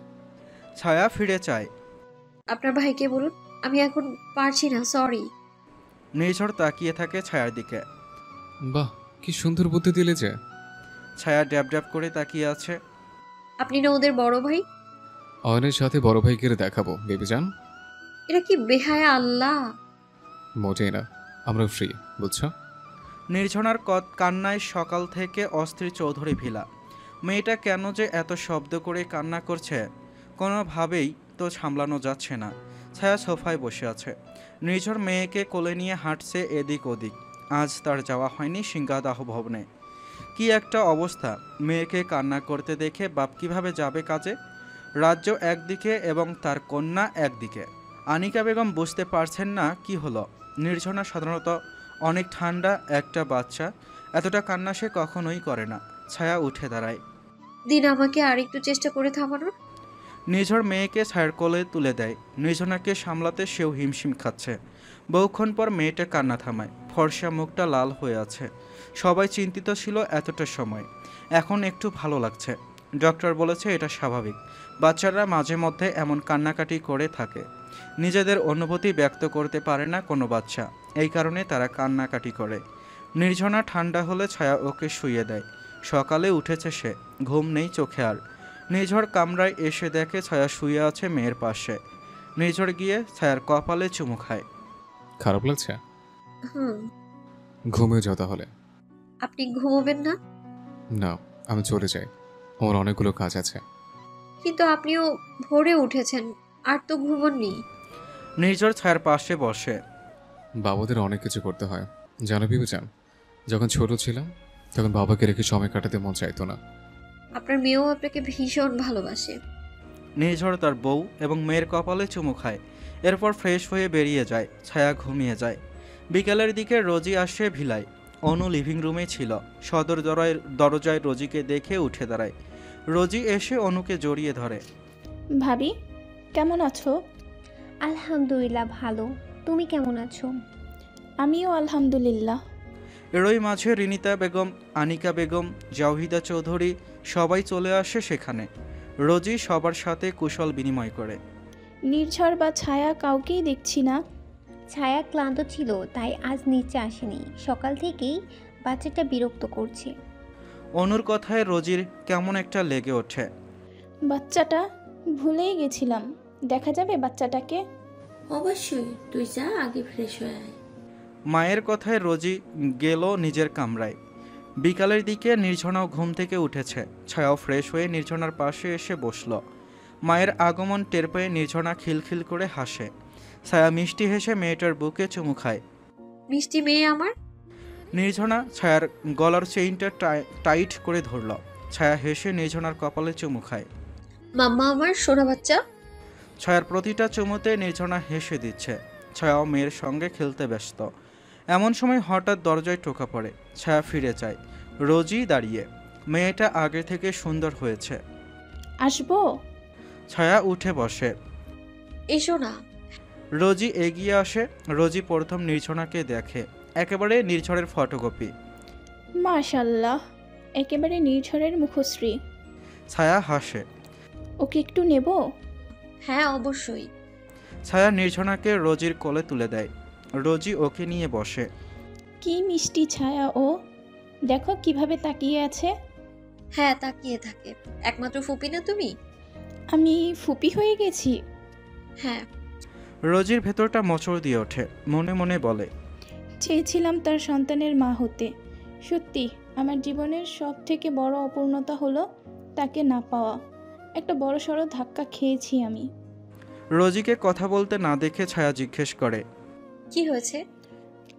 S1: ছায়া ফিরে চায়।
S2: আপনার ভাইকে বলুন, আমি এখন পারছি না, সরি।
S1: নির্ঝর তাকিয়ে থাকে ছায়ার দিকে।
S3: বাহ, কি সুন্দর বুদ্ধি দিলে যে।
S1: ছায়া ড্যাব ড্যাব করে তাকিয়ে আছে।
S2: আপনি না ওদের বড় ভাই?
S3: অয়নের সাথে বড় ভাইকে দেখাবো বেবি জান।
S2: এটা কি বেহায়া আল্লাহ!
S3: মোটেই না, আমরা ফ্রি, বুঝছো?
S1: নির্ঝনার কান্নায় সকাল থেকে অস্থির চৌধুরী ভিলা। মেয়েটা কেন যে এত শব্দ করে কান্না করছে কোনোভাবেই তো সামলানো যাচ্ছে না। ছায়া সোফায় বসে আছে। নির্ঝর মেয়েকে কোলে নিয়ে হাঁটছে এদিক ওদিক। আজ তার যাওয়া হয়নি সিংহাদাহ ভবনে। কি একটা অবস্থা! মেয়েকে কান্না করতে দেখে বাপ কিভাবে যাবে কাজে? রাজ্য একদিকে এবং তার কন্যা একদিকে। আনিকা বেগম বুঝতে পারছেন না কি হলো। নির্ঝনা সাধারণত অনেক ঠান্ডা একটা বাচ্চা, এতটা কান্না সে কখনোই করে না। ছায়া উঠে দাঁড়ায়।
S2: দিন আমাকে আর একটু চেষ্টা করে থামানোর।
S1: নির্ঝর মেয়েকে ছায়ার কোলে তুলে দেয়। নির্ঝনাকে সামলাতে সেও হিমশিম খাচ্ছে। বহুক্ষণ পর মেয়েটা কান্না থামায়। ফর্সা মুখটা লাল হয়ে আছে। সবাই চিন্তিত ছিল এতটা সময়, এখন একটু ভালো লাগছে। ডক্টর বলেছে এটা স্বাভাবিক। বাচ্চারা মাঝে মধ্যে এমন কান্নাকাটি করে থাকে। নিজেদের অনুভূতি ব্যক্ত করতে পারে না কোনো বাচ্চা, এই কারণে তারা কান্নাকাটি করে। নির্ঝনা ঠান্ডা হলে ছায়া ওকে শুইয়ে দেয়। সকালে উঠেছে সে, ঘুম নেই চোখে আর। নির্ঝর কামরায় এসে দেখে ছায়া শুয়ে আছে মেয়ের পাশে। নির্ঝর গিয়ে ছায়ার কপালে চুমু খায়।
S3: খারাপ লাগছে?
S2: হুম।
S3: ঘুমিয়ে যাও তাহলে।
S2: আপনি ঘুমোবেন না?
S3: না, আমি চলে যাই, আমার অনেকগুলো কাজ আছে।
S2: কিন্তু আপনিও ভোরে উঠেছেন, আর তো ঘুমোননি।
S1: নির্ঝর ছায়ার পাশে বসে।
S3: বাবাদের অনেক কিছু করতে হয় জানো বিবেচান। যখন ছোট ছিলাম তখন বাবাকে রেখে সময় কাটাতে মন চাইতো না।
S2: আপনার মেয়েও আপনাকে ভীষণ ভালোবাসে।
S1: নির্ঝর তার বউ এবং মেয়ের কপালে চুমু খায়। এরপর ফ্রেশ হয়ে বেরিয়ে যায়। ছায়া ঘুমিয়ে যায়। বিকেলের দিকে রোজি আসে ভিলায়। অনু লিভিং রুমে ছিল। সদর দরজায় রোজিকে দেখে উঠে দাঁড়ায়। রোজি এসে অনুকে জড়িয়ে ধরে।
S12: ভাবি, কেমন আছো?
S8: আলহামদুলিল্লাহ ভালো, তুমি কেমন আছো?
S12: আমিও আলহামদুলিল্লাহ।
S1: এরই মাঝে রিনিতা বেগম, আনিকা বেগম, জাওহিদা চৌধুরী সবাই চলে আসে সেখানে। রোজি সবার সাথে কুশল বিনিময় করে।
S12: নির্ঝর বা ছায়া কাউকেই দেখছি না।
S8: ছায়া ক্লান্ত ছিল তাই আজ নিচে আসেনি। সকাল থেকেই বাচ্চাটা বিরক্ত করছে।
S1: অনুর কথায় রোজির কেমন একটা লেগে ওঠে।
S12: বাচ্চাটা ভুলেই গেছিলাম, দেখা যাবে বাচ্চাটাকে?
S7: অবশ্যই, তুই যা আগে ফ্রেশ হয়ে আয়।
S1: মায়ের কথায় রোজি গেল নিজের কামরায়। বিকালের দিকে নির্ঝনাও ঘুম থেকে উঠেছে। ছায়াও ফ্রেশ হয়ে নির্ঝনার পাশে এসে বসল। মায়ের আগমন টের পেয়ে নির্ঝনা খিলখিল করে হাসে। ছায়া মিষ্টি হেসে মেয়েটার বুকে চুমু খায়।
S2: মিষ্টি মেয়ে আমার।
S1: নির্ঝনা ছায়ার গলার চেইনটা টাইট করে ধরল। ছায়া হেসে নির্ঝনার কপালে চুমু খায়।
S2: মাম্মা আমার সোনা বাচ্চা।
S1: ছায়ার প্রতিটা চুমুতে নির্ঝনা হেসে দিচ্ছে। ছায়াও মেয়ের সঙ্গে খেলতে ব্যস্ত। এমন সময় হঠাৎ দরজায় টোকা পড়ে। ছায়া ফিরে যায়। রোজি দাঁড়িয়ে। মেয়েটা আগে থেকে সুন্দর হয়েছে।
S12: আসবো?
S1: ছায়া উঠে বসে।
S2: এসো না।
S1: রোজি এগিয়ে আসে। রোজি প্রথম নির্ঝনাকে দেখে, একেবারে নির্ঝরের ফটোকপি।
S12: মাশাল্লাহ, একেবারে নির্ঝরের মুখশ্রী।
S1: ছায়া হাসে।
S12: ওকে একটু নেব?
S2: হ্যাঁ অবশ্যই।
S1: ছায়া নির্ঝনাকে রোজির কোলে তুলে দেয়। রোজি ওকে নিয়ে বসে।
S12: কি মিষ্টি ছায়া ও, দেখো কিভাবে তাকিয়ে আছে।
S2: হ্যাঁ তাকিয়ে থাকে। একমাত্র ফুপি না তুমি?
S12: আমি ফুপি হয়ে গেছি?
S2: হ্যাঁ।
S1: রোজির ভেতরটা মোচড় দিয়ে ওঠে। মনে মনে বলে,
S12: চেয়েছিলাম তার সন্তানের মা হতে। সত্যি আমার জীবনের সব থেকে বড় অপূর্ণতা হলো তাকে না পাওয়া। একটা বড় সড় ধাক্কা খেয়েছি আমি।
S1: রোজিকে কথা বলতে না দেখে ছায়া জিজ্ঞেস করে,
S2: কি হয়েছে?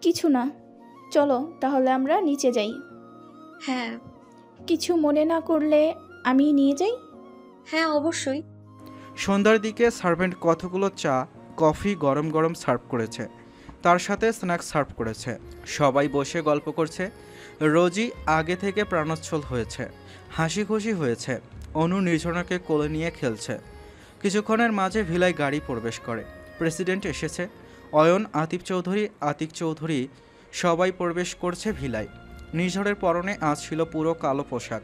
S12: কিছু না, চলো তাহলে আমরা নিচে যাই।
S2: হ্যাঁ।
S12: কিছু মনে না করলে আমি নিয়ে যাই?
S2: হ্যাঁ অবশ্যই।
S1: সন্ধ্যার দিকে সার্ভেন্ট কতগুলো চা, কফি গরম গরম সার্ভ করেছে। তার সাথে স্ন্যাক্স সার্ভ করেছে। সবাই বসে গল্প করছে। রোজি আগে থেকে প্রাণোচ্ছল হয়েছে, হাসি খুশি হয়েছে। অনু নির্ঝনাকে কোলে নিয়ে খেলছে। কিছুক্ষণের মাঝে ভিলায় গাড়ি প্রবেশ করে। প্রেসিডেন্ট এসেছে। অয়ন, আতিক চৌধুরী সবাই প্রবেশ করছে ভিলায়। নিঝড়ের পরনে আজ ছিল পুরো কালো পোশাক,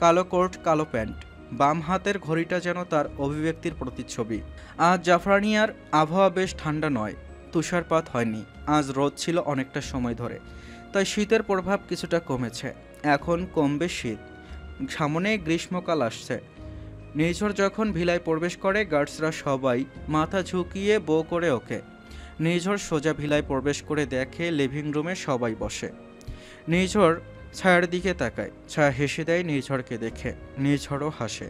S1: কালো কোট, কালো প্যান্ট। বাম হাতের ঘড়িটা যেন তার অভিব্যক্তির প্রতিচ্ছবি। আজ জাফরানিয়ার আবহাওয়া বেশ ঠান্ডা নয়, তুষারপাত হয়নি। আজ রোদ ছিল অনেকটা সময় ধরে, তাই শীতের প্রভাব কিছুটা কমেছে। এখন কমবে শীত, সামনে গ্রীষ্মকাল আসছে। নিঝড় যখন ভিলায় প্রবেশ করে, গার্ডসরা সবাই মাথা ঝুঁকিয়ে বো করে ওকে। নিঝড় সোজা ভিলায় প্রবেশ করে দেখে লিভিং রুমে সবাই বসে। নিঝড় ছায়ার দিকে তাকায়, ছায়া হেসে দেয় নিঝড়কে দেখে। নিঝড়ও হাসে।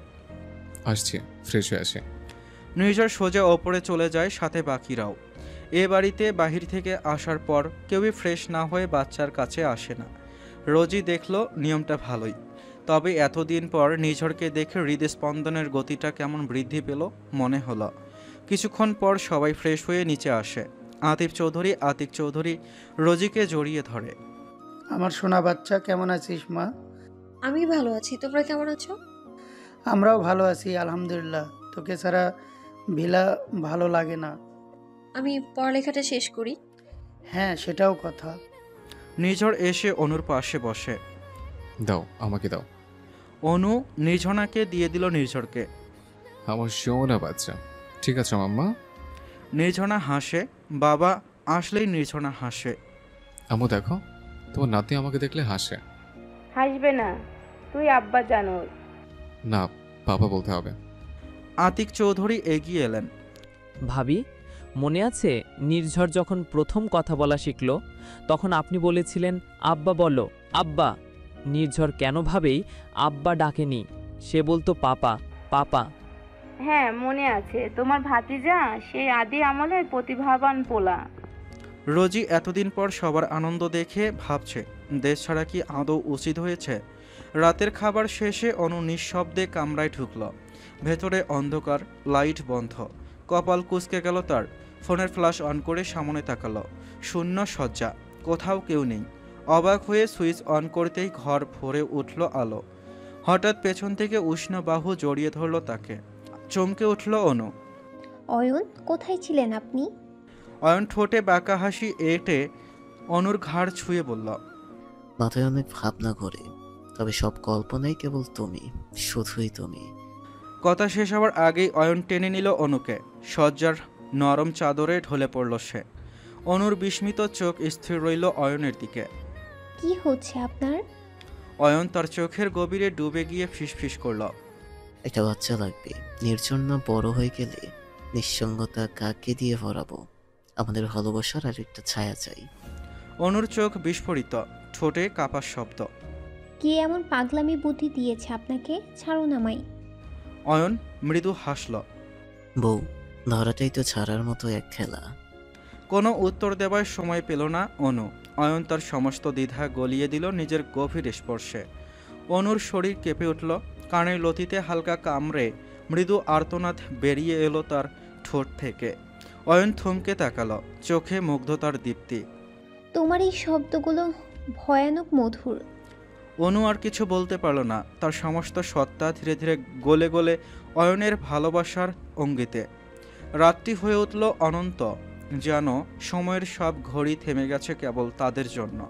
S3: আসছি, ফ্রেশ হয়ে আসে।
S1: নিঝড় সোজা ওপরে চলে যায়, সাথে বাকিরাও। এ বাড়িতে বাহির থেকে আসার পর কেউই ফ্রেশ না হয়ে বাচ্চার কাছে আসে না। রোজই দেখলো নিয়মটা ভালোই, তবে এতদিন পর নিঝড়কে দেখে হৃদস্পন্দনের গতিটা কেমন বৃদ্ধি পেল মনে হলো। কিছুক্ষণ পর সবাই ফ্রেশ হয়ে নিচে আসে। আতিক চৌধুরী রোজিকে জড়িয়ে ধরে।
S13: আমার সোনা বাচ্চা, কেমন আছিস মা?
S2: আমি ভালো আছি, তোমরা কেমন আছো?
S13: আমরাও ভালো আছি আলহামদুলিল্লাহ। তোকে ছাড়া ভিলা ভালো লাগে না।
S2: আমি পড়ালেখাটা শেষ করি।
S13: হ্যাঁ, সেটাও কথা।
S1: নিঝড় এসে অনুর পাশে বসে।
S3: দাও, আমাকে দাও।
S1: অনু নির্ঝনাকে দিয়ে দিল নির্ঝরকে।
S3: আমার সোনা বাচ্চা। ঠিক আছে মাম্মা।
S1: নির্ঝনা হাসে, বাবা আসলেই নির্ঝনা হাসে।
S3: আম্মু দেখো, তোমার নাতি আমাকে দেখলে হাসে।
S4: হাসবে না, তুই আব্বা জানোর।
S3: না, বাবা বলতে হবে।
S1: আতিক চৌধুরী এগিয়ে এলেন।
S14: ভাবি, মনে আছে নির্ঝর যখন প্রথম কথা বলা শিখল, তখন আপনি বলেছিলেন আব্বা বলো, আব্বা। নির্ঝর কেন ভাবেই আব্বা ডাকেনি, সে বলতো পাপা পাপা।
S4: হ্যাঁ মনে আছে, তোমার ভাতিজা সেই আদি আমলের প্রতিভাবান পোলা।
S1: রোজি এতদিন পর সবার আনন্দ দেখে ভাবছে, দেশ ছাড়া কি আদৌ উচিত হয়েছে? রাতের খাবার শেষে অনু নিঃশব্দে কামরায় ঢুকল। ভেতরে অন্ধকার, লাইট বন্ধ। কপাল কুঁচকে গেল তার। ফোনের ফ্ল্যাশ অন করে সামনে তাকালো। শূন্য শয্যা, কোথাও কেউ নেই। অবাক হয়ে সুইচ অন করতেই ঘর ভরে উঠল আলো। হঠাৎ পেছন থেকে উষ্ণ বাহু জড়িয়ে ধরল তাকে। চমকে উঠল অনু।
S8: অয়ন, কোথায় ছিলেন আপনি?
S1: অয়ন ঠোঁটে বাঁকা হাসি এঁটে অনুর ঘাড় ছুঁয়ে বলল,
S5: মাথায় অনেক ভাবনা করে, তবে সব কল্পনাই কেবল তুমি, শুধুই তুমি।
S1: কথা শেষ হওয়ার আগেই অয়ন টেনে নিল অনুকে। শয্যার নরম চাদরে ঢলে পড়ল সে। অনুর বিস্মিত চোখ স্থির রইল অয়নের দিকে।
S8: কি হচ্ছে আপনার?
S1: অয়ন তার চোখের গভীরে ডুবে গিয়ে ফিসফিস করল,
S5: একটা বাচ্চা লাগবে। নির্জনা বড় হয়ে গেলে নিঃসঙ্গতা কাকে দিয়ে ভরাবো? আমাদের ভালোবাসার আর একটা ছায়া চাই।
S1: অনুর চোখ বিস্ফোরিত, ঠোঁটে কাঁপার শব্দ।
S8: কি এমন পাগলামি বুদ্ধি দিয়েছে আপনাকে? ছাড়ুন আমায়।
S1: অয়ন মৃদু হাসল।
S5: বউ, ধরাটাই তো ছাড়ার মতো এক খেলা।
S1: কোনো উত্তর দেবার সময় পেল না অনু। অয়ন তার সমস্ত দ্বিধা গলিয়ে দিল নিজের গভীর স্পর্শে। অনুর শরীর কেঁপে উঠল, কানের লতিতে হালকা কামড়ে মৃদু আর্তনাদ বেরিয়ে এলো তার ঠোঁট থেকে। অয়ন থমকে তাকালো, চোখে মুগ্ধতার দীপ্তি।
S8: তোমার এই শব্দগুলো ভয়ানক মধুর।
S1: অনু আর কিছু বলতে পারল না। তার সমস্ত সত্তা ধীরে ধীরে গলে গলে অয়নের ভালোবাসার অঙ্গিতে। রাতটি হয়ে উঠল অনন্ত, যেন সময়ের সব ঘড়ি থেমে গেছে কেবল তাদের জন্য।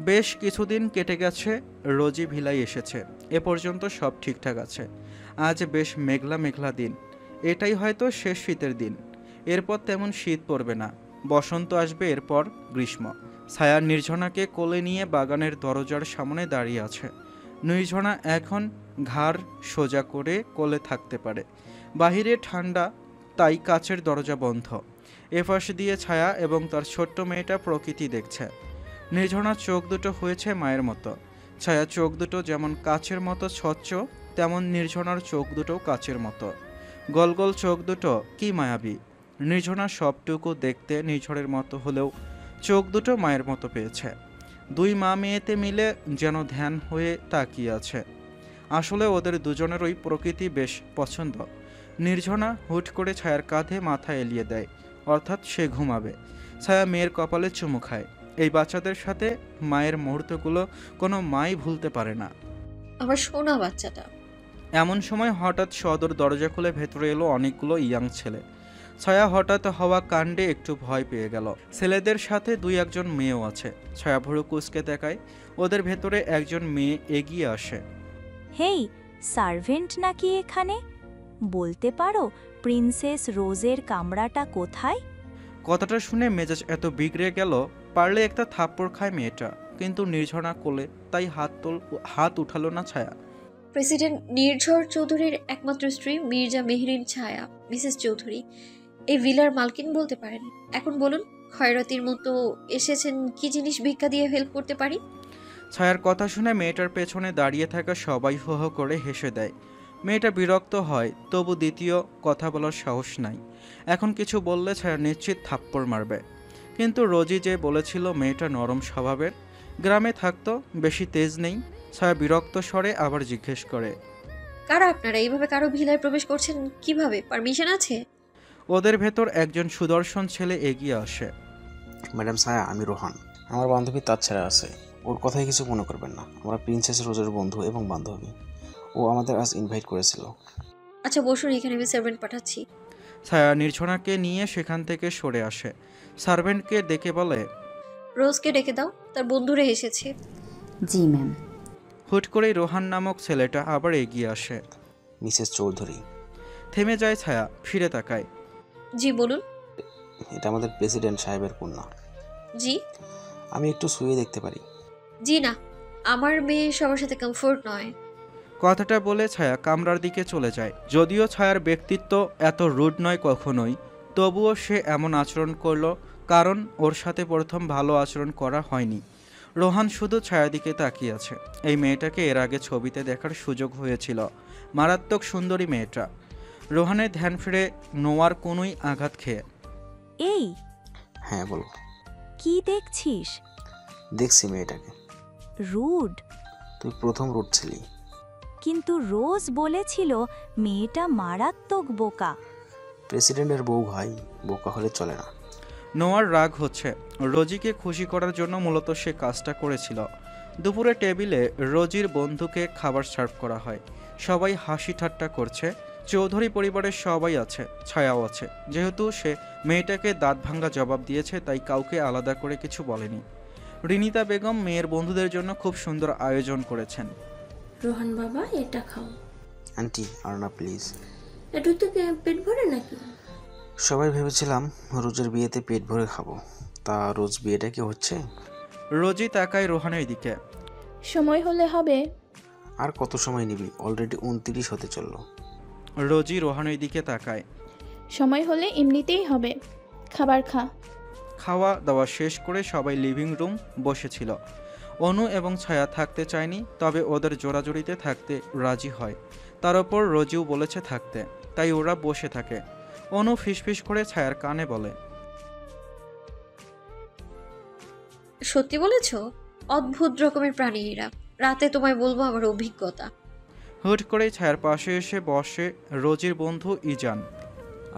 S1: বেশ কিছুদিন কেটে গেছে, রোজি ভিলাই এসেছে। এ পর্যন্ত সব ঠিকঠাক আছে। আজ বেশ মেঘলা মেঘলা দিন। এটাই হয়তো শেষ শীতের দিন। এরপর তেমন শীত পড়বে না, বসন্ত আসবে, এরপর গ্রীষ্ম। ছায়া নির্ঝনাকে কোলে নিয়ে বাগানের দরজার সামনে দাঁড়িয়ে আছে। নির্ঝনা এখন ঘাড় সোজা করে কোলে থাকতে পারে। বাহিরে ঠান্ডা, তাই কাচের দরজা বন্ধ। এপাশ দিয়ে ছায়া এবং তার ছোট্ট মেয়েটা প্রকৃতি দেখছে। নির্ঝনার চোখ দুটো হয়েছে মায়ের মতো। ছায়া চোখ দুটো যেমন কাচের মতো স্বচ্ছ, তেমন নির্ঝনার চোখ দুটো কাচের মতো। গোল গোল চোখ দুটো কি মায়াবী। নির্ঝনা সবটুকু দেখতে নিঝড়ের মতো হলেও চোখ দুটো মায়ের মতো পেয়েছে। দুই মা মেয়েতে মিলে যেন ধ্যান হয়ে তাকিয়ে আছে। আসলে ওদের দুজনেরই প্রকৃতি বেশ পছন্দ। নির্ঝনা হুট করে ছায়ার কাঁধে মাথা এলিয়ে দেয়, অর্থাৎ সে ঘুমাবে। ছায়া মেয়ের কপালে চুমু খায়। এই বাচ্চাদের সাথে মায়ের মুহূর্তগুলো কোনো মাই ভুলতে পারে না।
S2: আমার সোনা বাচ্চাটা।
S1: এমন সময় হঠাৎ সদর দরজা খুলে ভেতরে এলো অনেকগুলো ইয়াং ছেলে। ছায়া হঠাৎ হওয়া কাণ্ডে একটু ভয় পেয়ে গেল। ছেলেদের সাথে 2-1 মেয়েও আছে। ছায়া ভুরু কুঁচকে দেখায়। ওদের ভেতরে একজন মেয়ে এগিয়ে আসে।
S15: হেই, সার্ভেন্ট নাকি এখানে? বলতে পারো প্রিন্সেস রোজের কামরাটা কোথায়?
S1: কথাটা শুনে মেজাজ এত বিগড়ে গেল, পারলে একটা থাপ্পড় খায় মেয়েটা, কিন্তু নির্ঝরা কোলে, তাই হাত উঠালো না ছায়া।
S2: প্রেসিডেন্ট নির্ঝর চৌধুরীর একমাত্র স্ত্রী মির্জা মেহরিন ছায়া, মিসেস চৌধুরী এই ভিলার মালকিন বলতে পারেন। এখন বলুন, খয়রাতির মতো এসেছেন, কি জিনিস ভিক্ষা দিয়ে হেল্প করতে পারি?
S1: ছায়ার কথা শুনে মেয়েটার পেছনে দাঁড়িয়ে থাকা সবাই হো হো করে হেসে দেয়। মেয়েটা বিরক্ত হয়, তবু দ্বিতীয় কথা বলার সাহস নাই। এখন কিছু বললে ছায়া নিশ্চিত থাপ্পড় মারবে। কিন্তু রোজি যে বলেছিল মেয়েটা নরম স্বভাবের, গ্রামে থাকতো, বেশি তেজ নেই। ছায়া বিরক্ত স্বরে আবার জিজ্ঞেস করে,
S2: কারা আপনারা? এইভাবে কারো ভিলায় প্রবেশ করছেন কিভাবে? পারমিশন আছে?
S1: ওদের ভেতর একজন সুদর্শন ছেলে এগিয়ে আসে।
S16: ম্যাডাম ছায়া, আমি রোহান। আমার বান্ধবী তাছাড়া আছে, ওর কথাই কিছু মনে করবেন না। আমরা প্রিন্সেস রোজের বন্ধু এবং বান্ধবী। ও আমাদের আজ ইনভাইট করেছিল।
S2: আচ্ছা বসুন, এখানে আমি সার্ভেন্ট পাঠাচ্ছি।
S1: ছায়া নির্ঝনাকে নিয়ে সেখান থেকে সরে আসে। সার্ভেন্টকে ডেকে বলে,
S2: রোজকে ডেকে দাও, তার বন্ধুরা এসেছে।
S6: জি ম্যাম।
S1: হুট করেই রোহান নামক ছেলেটা আবার এগিয়ে আসে।
S16: মিসেস চৌধুরী।
S1: থেমে যায় ছায়া, ফিরে তাকায়।
S2: জি বলুন।
S16: এটা আমাদের প্রেসিডেন্ট সাহেবের কন্যা।
S2: জি।
S16: আমি একটু শুয়ে দেখতে পারি?
S2: জি না, আমার মেয়ে সবার সাথে কমফোর্ট নয়।
S1: কথাটা বলে ছায়া কামরার দিকে চলে যায়। যদিও ছায়ার ব্যক্তিত্ব এত রুড নয় কখনোই, তবুও সে এমন আচরণ করলো কারণ ওর সাথে প্রথম ভালো আচরণ করা হয়নি। রোহান শুধু ছায়ার দিকে তাকিয়ে আছে। এই মেয়েটাকে এর আগে ছবিতে দেখার সুযোগ হয়েছিল। মারাত্মক সুন্দরী মেয়েটা। রোহানের ধ্যান ফিরে নোয়ার কোনোই আঘাত খেয়ে।
S15: এই,
S16: হ্যাঁ বলো।
S15: কি দেখছিস?
S16: দেখছি মেয়েটাকে।
S15: রুড?
S16: তুই প্রথম রুড ছিলি।
S15: কিন্তু রোজ বলেছিল মেয়েটা মারাত্মক বোকা।
S16: প্রেসিডেন্টের বউ ভাই, বোকা হলে চলে না।
S1: নোয়ার রাগ হচ্ছে। রোজিকে খুশি করার জন্য মূলত সে কাজটা করেছিল। দুপুরে টেবিলে রোজির বন্ধুকে খাবার সার্ভ করা হয়। সবাই হাসি ঠাট্টা করছে। চৌধুরী পরিবারের সবাই আছে, ছায়াও আছে। যেহেতু সে মেয়েটাকে দাঁত ভাঙ্গা জবাব দিয়েছে, তাই কাউকে আলাদা করে কিছু বলেনি। রিনিতা বেগম মেয়ের বন্ধুদের জন্য খুব সুন্দর আয়োজন করেছেন।
S7: রোহান বাবা, এটা খাও।
S16: আন্টি আর না প্লিজ।
S7: একটু তো পেট ভরে নাকি?
S16: সবাই ভেবেছিলাম রোজের বিয়েতে পেট ভরে খাবো, তা রোজ বিয়েটা কি হচ্ছে?
S1: রোজি তাকায় রোহানের দিকে।
S12: সময় হলে হবে।
S16: আর কত সময় নিবি? অলরেডি 29 হতে চললো।
S1: রোজি রোহানের দিকে তাকায়।
S12: সময় হলে এমনিতেই হবে। খাবার খা।
S1: খাওয়া দাওয়া শেষ করে সবাই লিভিং রুম বসেছিল। অনু এবং ছায়া থাকতে চায়নি, তবে ওদের জোড়াজুড়িতে থাকতে রাজি হয়। তার ওপর রোজিও বলেছে থাকতে, তাই ওরা বসে থাকে। অনু ফিসফিস করে ছায়ার কানে বলে,
S2: সত্যি বলেছ? অদ্ভুত রকমের প্রাণী এরা। রাতে তোমায় বলবো আমার অভিজ্ঞতা।
S1: হুট করে ছায়ার পাশে এসে বসে রোজির বন্ধু ইজান।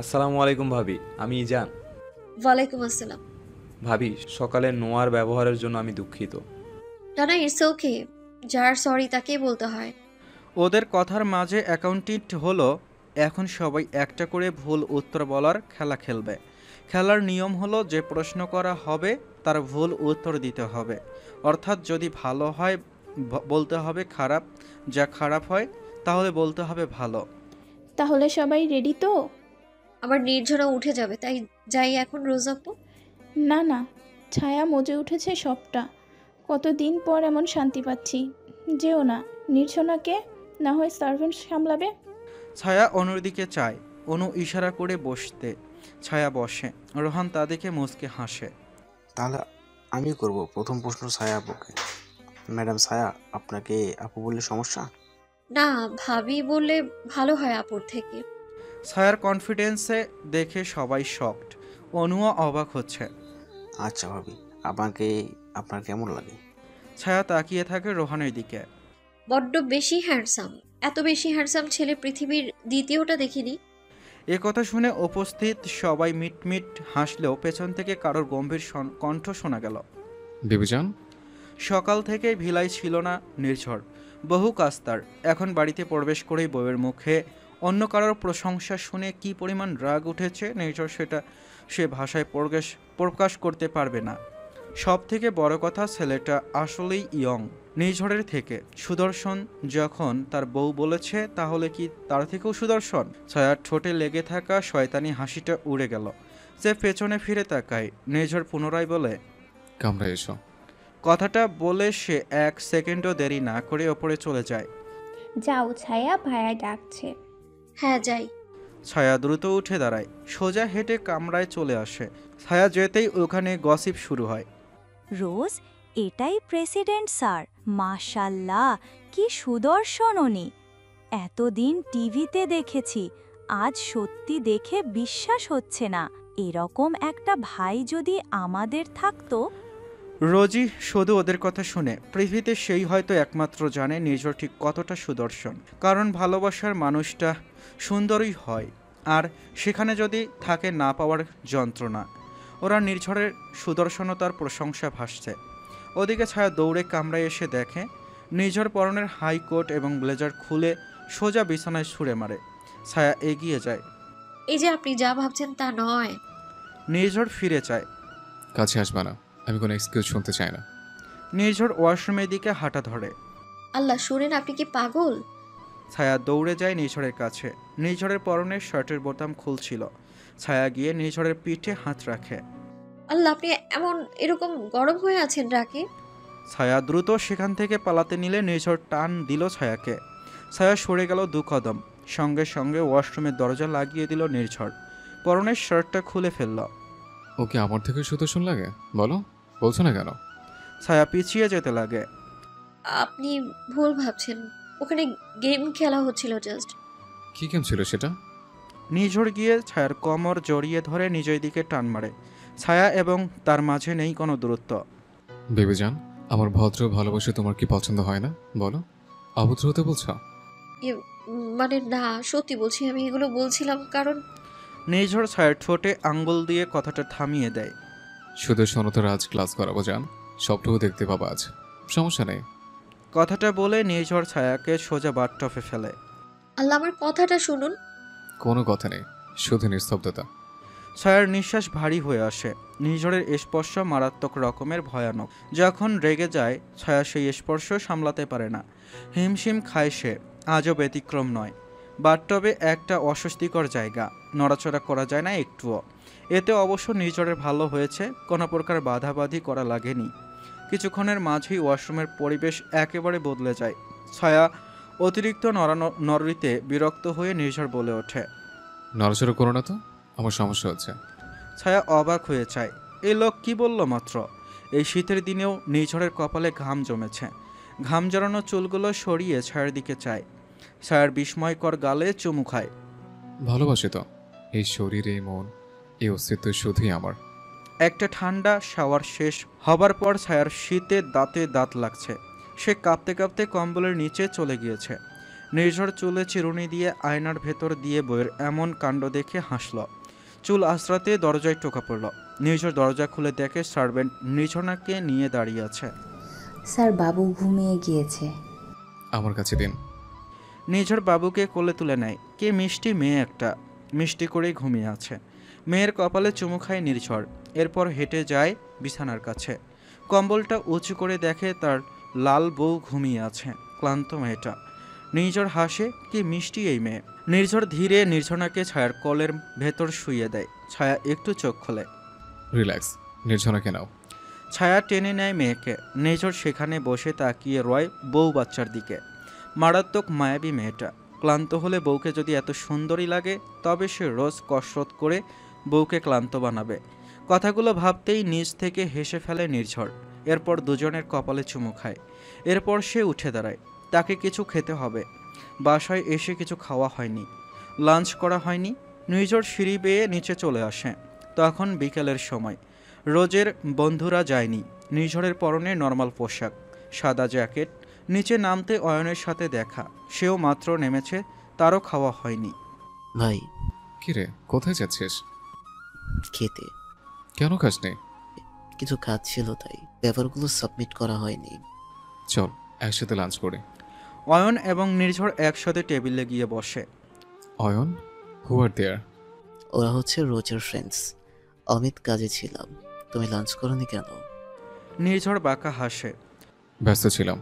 S17: আসসালামু আলাইকুম ভাবি, আমি ইজান।
S2: ওয়ালাইকুম আসসালাম।
S17: ভাবি, সকালে নোয়ার ব্যবহারের জন্য আমি দুঃখিত।
S2: না, ইটস ওকে। যার সরি তাকেই বলতে হয়।
S1: ওদের কথার মাঝে অ্যাকাউন্টেন্ট হলো, এখন সবাই একটা করে ভুল উত্তর বলার খেলা খেলবে। খেলার নিয়ম হলো, যে প্রশ্ন করা হবে তার ভুল উত্তর দিতে হবে। অর্থাৎ যদি ভালো হয় বলতে হবে খারাপ, যা খারাপ হয় তাহলে বলতে হবে ভালো।
S12: তাহলে সবাই রেডি তো?
S2: আমার নির্ঝরা উঠে যাবে, তাই যাই এখন রোজ আপু?
S12: না না, ছায়া মজে উঠেছে সবটা। কতদিন পর এমন শান্তি পাচ্ছি। যেও না, নির্ঝনাকে না হয় সার্ভেন্ট সামলাবে।
S1: ছায়া অনুর দিকে চায়। অনু ইশারা করে বসতে। ছায়া বসে। রোহান তা দেখে মুচকে হাসে।
S16: তাহলে আমি করব প্রথম প্রশ্ন ছায়া আপুকে। ম্যাডাম ছায়া, আপনাকে আপু বললে সমস্যা?
S2: না, ভাবি বললে ভালো হয় আপুর থেকে।
S1: ছায়ার কনফিডেন্সে দেখে সবাই শকড। অনুও অবাক হচ্ছে।
S16: আচ্ছা ভাবি, আপনার কেমন লাগে?
S1: ছায়া তাকিয়ে থাকে রোহানের দিকে।
S2: বড্ড বেশি হ্যান্ডসাম। এত বেশি হ্যান্ডসাম ছেলে পৃথিবীর দ্বিতীয়টা দেখিনি।
S1: এ কথা শুনে উপস্থিত সবাই মিটমিট হাসলেও পেছন থেকে কারোর গম্ভীর কণ্ঠ শোনা গেল।
S3: বিবিজান?
S1: সকাল থেকে ভিলাই ছিল না নির্ঝর। বহু কাজ তার। এখন বাড়িতে প্রবেশ করেই বউয়ের মুখে অন্য কারোর প্রশংসা শুনে কি পরিমাণ রাগ উঠেছে নির্ঝর সেটা সে ভাষায় প্রকাশ করতে পারবে না। সব থেকে বড় কথা, ছেলেটা আসলেই ইয়ং নির্ঝরের থেকে। সুদর্শন যখন তার বউ বলেছে, তাহলে কি তার থেকেও সুদর্শন? ছায়ার ঠোঁটে লেগে থাকা শয়তানি হাসিটা উড়ে গেল। সে পেছনে ফিরে তাকায়। নির্ঝর পুনরায় বলে,
S3: কামরা এসো।
S1: কথাটা বলে সে 1 সেকেন্ডও দেরি না করে ওপরে চলে যায়।
S8: যাও ছায়া, ভাইয়া ডাকছে।
S2: হ্যাঁ যাই।
S1: ছায়া দ্রুত উঠে দাঁড়ায়, সোজা হেঁটে কামরায় চলে আসে। ছায়া যেতেই ওখানে গসিপ শুরু হয়।
S15: রোজ, এটাই প্রেসিডেন্ট স্যার। মাশাল্লাহ, কি সুদর্শন উনি। এতদিন টিভিতে দেখেছি, আজ সত্যি দেখে বিশ্বাস হচ্ছে না। এরকম একটা ভাই যদি আমাদের থাকতো।
S1: রোজই শুধু ওদের কথা শুনে। পৃথিবীতে সেই হয়তো একমাত্র জানে নির্ঝর ঠিক কতটা সুদর্শন। কারণ ভালোবাসার মানুষটা সুন্দরই হয়, আর সেখানে যদি থাকে না পাওয়ার যন্ত্রণা। ওরা নির্ঝরের সুদর্শনতার প্রশংসা ভাসছে। ওদিকে ছায়া দৌড়ে কামরায় এসে দেখে নির্ঝর পরনের হাই কোট এবং ব্লেজার খুলে সোজা বিছানায় ছুঁড়ে মারে। ছায়া এগিয়ে যায়।
S2: এই যে আপনি যা ভাবছেন তা নয়।
S1: নির্ঝর ফিরে চায়।
S3: কাছে আসবে না, আমি কোনো এক্সকিউজ শুনতে চাই না।
S1: নির্ঝর ওয়াশরুমের দিকে হাঁটা ধরে।
S2: আল্লাহ, শুনেন, আপনি কি পাগল?
S1: ছায়া দৌড়ে যায় নির্ঝরের কাছে। নির্ঝরের পরনের শার্টের বোতাম খুলছিল। ছায়া গিয়ে নির্ঝরের পিঠে হাত রাখে।
S2: আল্লাহ, আপনি এরকম গরম হয়ে আছেন রাকে?
S1: ছায়া দ্রুত সেখান থেকে পালাতে নিলে নির্ঝর টান দিল ছায়াকে। ছায়া সরে গেল 2 কদম। সঙ্গে সঙ্গে ওয়াশরুমের দরজা লাগিয়ে দিল নির্ঝর। পরনের শার্টটা খুলে ফেলল।
S3: ওকে আমার থেকে সুদর্শন লাগে? বলো, বলছো না কেন?
S1: ছায়া পিছিয়ে যেতে লাগে।
S2: আপনি ভুল ভাবছেন, ওখানে গেম খেলা হচ্ছিল জাস্ট।
S3: কি গেম ছিল সেটা?
S1: নির্ঝর গিয়ে ছায়ার কোমর জড়িয়ে ধরে নিজের দিকে টান মারে। ছায়া এবং তার মাঝে নেই কোনো দূরত্ব।
S3: বেবিজান, আমার ভদ্র ভালোবাসা তোমার কি পছন্দ হয় না? বলো, অভদ্র হতে বলছো?
S2: মানে না, সত্যি বলছি, আমি এগুলো বলছিলাম কারণ।
S1: নির্ঝর ছায়ার ঠোঁটে আঙ্গুল দিয়ে কথাটা থামিয়ে দেয়।
S3: সুদর্শনতার আজ ক্লাস করাবো জান, সবটুকু দেখতে পাবো আজ, সমস্যা নেই।
S1: কথাটা বলে নির্ঝর ছায়াকে সোজা বাথটবে ফেলে।
S2: আল্লাহ, আমার কথাটা শুনুন।
S3: কোনো কথা নেই, শুধু নিস্তব্ধতা।
S1: ছায়ার নিঃশ্বাস ভারী হয়ে আসে। নির্ঝরের স্পর্শ মারাত্মক রকমের ভয়ানক। যখন রেগে যায়, ছায়া সেই স্পর্শ সামলাতে পারে না। হিমশিম খায় সে। আজও ব্যতিক্রম নয়। বাথটবে একটা অস্বস্তিকর জায়গা, নড়াচড়া করা যায় না একটুও। এতে অবশ্য নির্ঝরের ভালো হয়েছে, কোনো প্রকার বাধাবাধি করা লাগেনি। কিছুক্ষণের মাঝেই ওয়াশরুমের পরিবেশ একেবারে বদলে যায়। ছায়া অতিরিক্ত নড়ানড়িতে বিরক্ত হয়ে নির্ঝর বলে ওঠে,
S3: নড়াচড়া করো না তো, আমার সমস্যা হচ্ছে।
S1: ছায়া অবাক হয়ে চায়, এই লোক কি বলল মাত্র? এই শীতের দিনেও নির্ঝরের কপালে ঘাম জমেছে। ঘাম জড়ানো চুলগুলো সরিয়ে ছায়ার দিকে চায়। ছায়ার বিস্ময়কর গালে চুমু খায়।
S3: ভালোবাসে তো, এই শরীর, এই মন, এই অস্তিত্ব শুধুই আমার।
S1: একটা ঠান্ডা শাওয়ার শেষ হবার পর ছায়ার শীতে দাঁতে দাঁত লাগছে। সে কাঁপতে কাঁপতে কম্বলের নিচে চলে গিয়েছে। নির্ঝর চুলে চিরুনি দিয়ে আয়নার ভেতর দিয়ে বইয়ের এমন কাণ্ড দেখে হাসল। চুল আশ্রাতে দরজায় টোকা পড়ল। নির্ঝর দরজা খুলে দেখে সার্ভেন্ট নির্ঝনাকে নিয়ে দাঁড়িয়ে আছে।
S6: স্যার, বাবু ঘুমিয়ে গিয়েছে।
S3: আমার কাছে দিন।
S1: নির্ঝর বাবুকে কোলে তুলে নেয়। কে মিষ্টি মেয়ে একটা, মিষ্টি করেই ঘুমিয়ে আছে। মেয়ের কপালে চুমু খায় নির্ঝর। এরপর হেঁটে যায় বিছানার কাছে। কম্বলটা উঁচু করে দেখে তার লাল বউ ঘুমিয়ে আছে, ক্লান্ত মেয়েটা। নির্ঝর হাসে, কি মিষ্টি এই মেয়ে। নির্ঝর ধীরে নির্ঝনাকে ছায়ার কোলের ভেতর শুইয়ে দেয়। ছায়া একটু চোখ খোলে।
S3: রিল্যাক্স, নির্ঝনাকে নাও।
S1: ছায়া টেনে নেয় মেয়েকে। নির্ঝর সেখানে বসে তাকিয়ে রয় বউ বাচ্চার দিকে। মারাত্মক মায়াবী মেয়েটা। ক্লান্ত হলে বউকে যদি এত সুন্দরী লাগে, তবে সে রোজ কসরত করে বউকে ক্লান্ত বানাবে। কথাগুলো ভাবতেই নিজ থেকে হেসে ফেলে নির্ঝর। এরপর দুজনের কপালে চুমু খায়। এরপর সে উঠে দাঁড়ায়। তাকে কিছু খেতে হবে। বাসায় এসে কিছু খাওয়া হয়নি, লাঞ্চ করা হয়নি। নির্ঝর সিঁড়ি বেয়ে নিচে চলে আসে। তখন বিকেলের সময়। রোজের বন্ধুরা যায়নি। নির্ঝরের পরনে নর্মাল পোশাক, সাদা জ্যাকেট। নিচে নামতে অয়নের সাথে দেখা। সেও মাত্র নেমেছে, তারও খাওয়া হয়নি।
S5: ভাই।
S3: কিরে, কোথায় যাচ্ছিস?
S5: খেতে।
S3: কেন খাস নেই?
S5: কিছু কাজ ছিল, তাই পেপারগুলো সাবমিট করা হয়নি।
S3: চল একসাথে লাঞ্চ করে।
S1: অয়ন এবং নির্ঝর একসাথে টেবিলে গিয়ে বসে।
S3: অয়ন, হু আর দেয়ার?
S5: ওরা হচ্ছে রোজের ফ্রেন্ডস। অমিত কাজে ছিলাম। তুমি লাঞ্চ করোনি কেন?
S1: নির্ঝর বাঁকা হাসে।
S3: ব্যস্ত ছিলাম।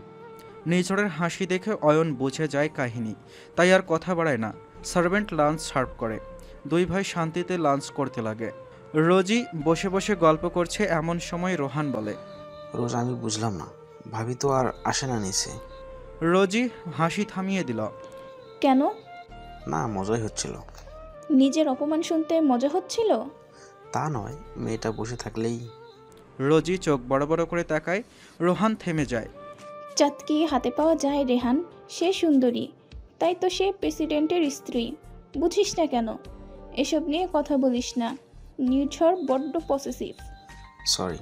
S1: নির্ঝরের হাসি দেখে অয়ন বুঝে যায় কাহিনী, তাই আর কথা বাড়ায় না। সার্ভেন্ট লাঞ্চ সার্ভ করে। দুই ভাই শান্তিতে লাঞ্চ করতে লাগে। রোজই বসে বসে গল্প করছে, এমন সময় রোহান বলে,
S16: রোজ আমি বুঝলাম না, ভাবি তো আর আসে না নিচে।
S1: রোজই হাসি থামিয়ে দিল।
S12: কেন?
S16: না, মজাই হচ্ছিল।
S12: নিজের অপমান শুনতে মজা হচ্ছিল?
S16: তা নয়, মেয়েটা বসে থাকলেই।
S1: রোজই চোখ বড় বড় করে তাকায়। রোহান থেমে যায়।
S12: চাঁদকে হাতে পাওয়া যায় রেহান, সে সুন্দরী, তাই তো সে প্রেসিডেন্টের স্ত্রী। বুঝিস না কেন? এসব নিয়ে কথা বলিস না। নির্ঝর বড্ড পসেসিভ।
S16: সরি।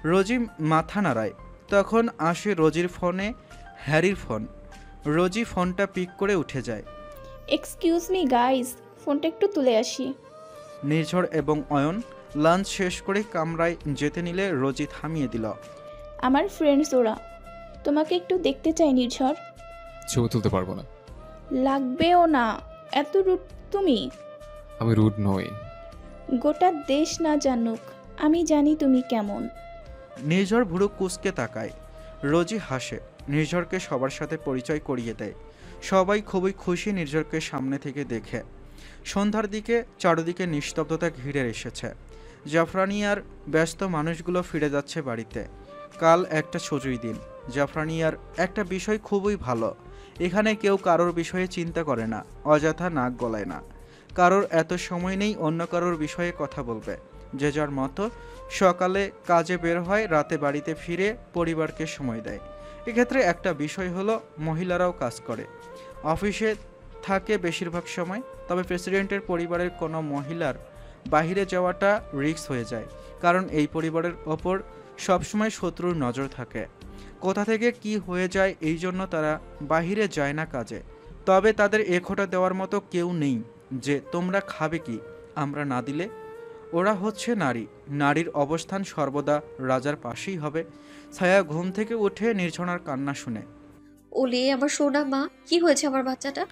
S1: রোজি মাথা নাড়ায়। তখন আসে রোজির ফোনে হ্যারির ফোন। রোজি ফোনটা পিক করে উঠে যায়।
S12: এক্সকিউজ মি গাইজ, ফোনটা একটু তুলে আসি।
S1: নির্ঝর এবং অয়ন লাঞ্চ শেষ করে কামরায় যেতে নিলে রোজি থামিয়ে দিল।
S12: আমার ফ্রেন্ডস ওরা, তোমাকে একটু দেখতে চাই নির্ঝর।
S3: ছবি তুলতে পারবো না।
S12: লাগবেও না, এত রুড তুমি।
S3: আমি রুড নই।
S12: গোটা দেশ না জানুক, আমি জানি তুমি কেমন।
S1: নির্ঝর ভুরু কুঁচকে তাকায়। রোজি হাসে। নির্ঝরকে সবার সাথে পরিচয় করিয়ে দেয়। সবাই খুবই খুশি নির্ঝরকে সামনে থেকে দেখে। সন্ধ্যার দিকে চারদিকে নিস্তব্ধতা ঘিরে এসেছে। জাফরানিয়ার ব্যস্ত মানুষগুলো ফিরে যাচ্ছে বাড়িতে। কাল একটা ছুটির দিন। জাফরানিয়ার একটা বিষয় খুবই ভালো, এখানে কেউ কারোর বিষয়ে চিন্তা করে না, অযথা নাক গলায় না। কারোর এত সময় নেই অন্য কারোর বিষয়ে কথা বলবে। যে যার মতো সকালে কাজে বের হয়, রাতে বাড়িতে ফিরে পরিবারকে সময় দেয়। এক্ষেত্রে একটা বিষয় হলো মহিলারাও কাজ করে, অফিসে থাকে বেশিরভাগ সময়। তবে প্রেসিডেন্টের পরিবারের কোনো মহিলার বাইরে যাওয়াটা রিস্ক হয়ে যায়, কারণ এই পরিবারের ওপর সবসময় শত্রুর নজর থাকে। কোথা থেকে কি হয়ে যায়, এই জন্য তারা বাহিরে যায় না কাজে। তবে তাদের এ খোঁটা দেওয়ার মতো কেউ নেই যে তোমরা খাবে কি আমরা না দিলে। ওরা হচ্ছে নারী, নারীর অবস্থান সর্বদা রাজার পাশেই হবে। ছায়া ঘুম থেকে উঠে নির্ঝনার কান্না শুনে।
S2: ওলে আমার সোনা মা, কি হয়েছে আমার বাচ্চাটা?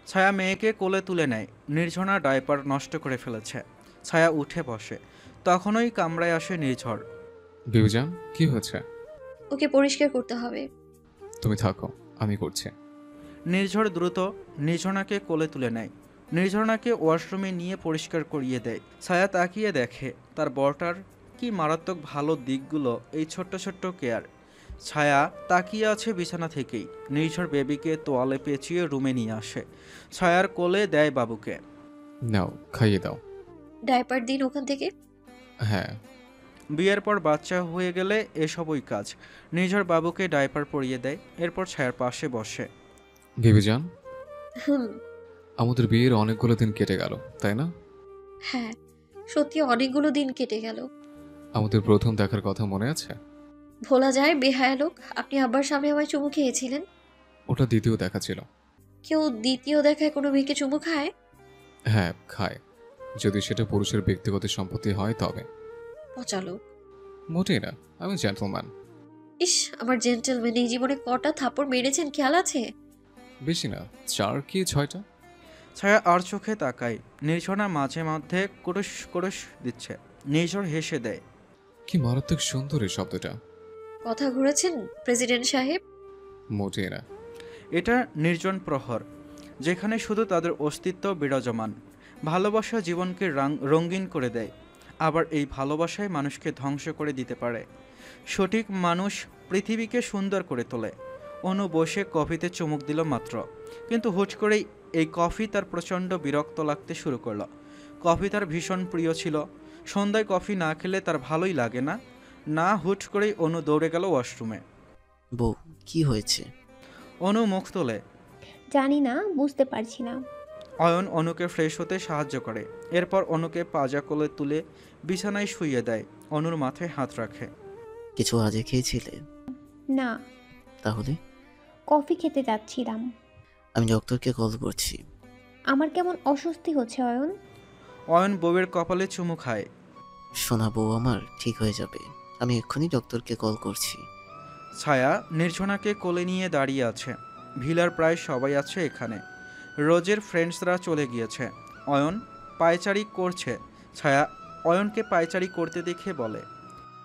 S1: ছায়া মেয়েকে কোলে তুলে নেয়। নির্ঝনা ডায়পার নষ্ট করে ফেলেছে। ছায়া উঠে বসে। তখনই কামরায় আসে নির্ঝর।
S3: বিউজান, কি হয়েছে?
S2: ওকে পরিষ্কার করতে হবে।
S3: তুমি থাকো, আমি করছি।
S1: নির্ঝর দ্রুত নির্ঝনাকে কোলে তুলে নেয়। নির্ঝনাকে ওয়াশরুমে নিয়ে পরিষ্কার করিয়ে দেয়। ছায়া তাকিয়ে দেখে তার বরটার কি মারাত্মক ভালো দিকগুলো এই ছোট্ট ছোট্ট কেয়ার। ছায়া তাকিয়ে আছে বিছানা থেকেই। নির্ঝর বেবিকে তোয়ালে পেঁচিয়ে রুমে নিয়ে আসে। ছায়ার কোলে দেয় বাবুকে।
S3: নাও, খাইয়ে দাও।
S2: ডায়পার দিন ওখান থেকে।
S3: হ্যাঁ।
S1: বিয়ের পর বাচ্চা হয়ে গেলে এসবই কাজ। নির্ঝর বাবুকে ডায়পার পরিয়ে দেয়, এরপর ছায়ার পাশে বসে।
S3: বিউজান,
S2: হুম।
S3: আমাদের বিয়ের অনেকগুলো দিন কেটে গেল, তাই না?
S2: হ্যাঁ, সত্যি অনেকগুলো দিন কেটে গেল।
S3: আমাদের প্রথম দেখার কথা মনে আছে?
S2: ভোলা যায় বেহায়া লোক, আপনি আব্বার সামনে আমায় চুমু খেয়েছিলেন।
S3: ওটা দ্বিতীয় দেখা ছিল।
S2: কেউ দ্বিতীয় দেখায় কোনো মেয়েকে চুমু খায়?
S3: হ্যাঁ, খায়, যদি সেটা পুরুষের ব্যক্তিগত সম্পত্তি হয় তবে।
S2: পচা লোক।
S3: মোটেই না, আমি জেন্টলম্যান।
S2: ইস, আমার জেন্টলম্যান এই জীবনে কটা থাপ্পড় মেরেছেন খেয়াল আছে?
S3: বেশি না, 4 কি 6টা।
S1: ছায়া আর চোখে তাকায়। নির্ঝনা মাঝে মধ্যে কুরুশ কুরুশ দিচ্ছে। নির্ঝর হেসে দেয়।
S3: কি মারাত্মক সুন্দর এই শব্দটা।
S2: কথা ঘুরেছেন প্রেসিডেন্ট সাহেব?
S3: মোটেই না।
S1: এটা নির্জন প্রহর, যেখানে শুধু তাদের অস্তিত্ব বিরাজমান। ভালোবাসা জীবনকে রঙিন করে দেয়, আবার এই ভালোবাসায় মানুষকে ধ্বংস করে দিতে পারে। সঠিক মানুষ পৃথিবীকে সুন্দর করে তোলে। অনু বসে কফিতে চুমুক দিল মাত্র, কিন্তু হুট করেই এই কফি তার প্রচণ্ড বিরক্ত লাগতে শুরু করলো। কফি তার ভীষণ প্রিয় ছিল। সন্ধ্যায় কফি না খেলে তার ভালোই লাগে না। না, হুট করেই অনু দৌড়ে গেল ওয়াশরুমে।
S5: বউ, কি হয়েছে?
S1: অনু মুখ তোলে।
S8: জানি না, বুঝতে পারছি না।
S1: অয়ন অনুকে ফ্রেশ হতে সাহায্য করে। এরপর অনুকে পাজা কোলে তুলে বিছানায় শুইয়ে দেয়। অনুর মাথায় হাত রাখে।
S5: কিছু আজে খেয়েছিলে?
S8: না।
S5: তাহলে?
S8: কফি খেতে যাচ্ছিলাম।
S5: আমি ডক্টরকে কল করছি।
S8: আমার কেমন অস্বস্তি হচ্ছে অয়ন।
S1: অয়ন বউয়ের কপালে চুমু খায়।
S5: শোনা বউ আমার, ঠিক হয়ে যাবে। আমি এক্ষুনি ডক্টরকে কল করছি।
S1: ছায়া নির্ঝনাকে কোলে নিয়ে দাঁড়িয়ে আছে। ভিলার প্রায় সবাই আছে এখানে। রোজের ফ্রেন্ডসরা চলে গিয়েছে। অয়ন পায়চারি করছে। ছায়া অয়নকে পায়চারি করতে দেখে বলে,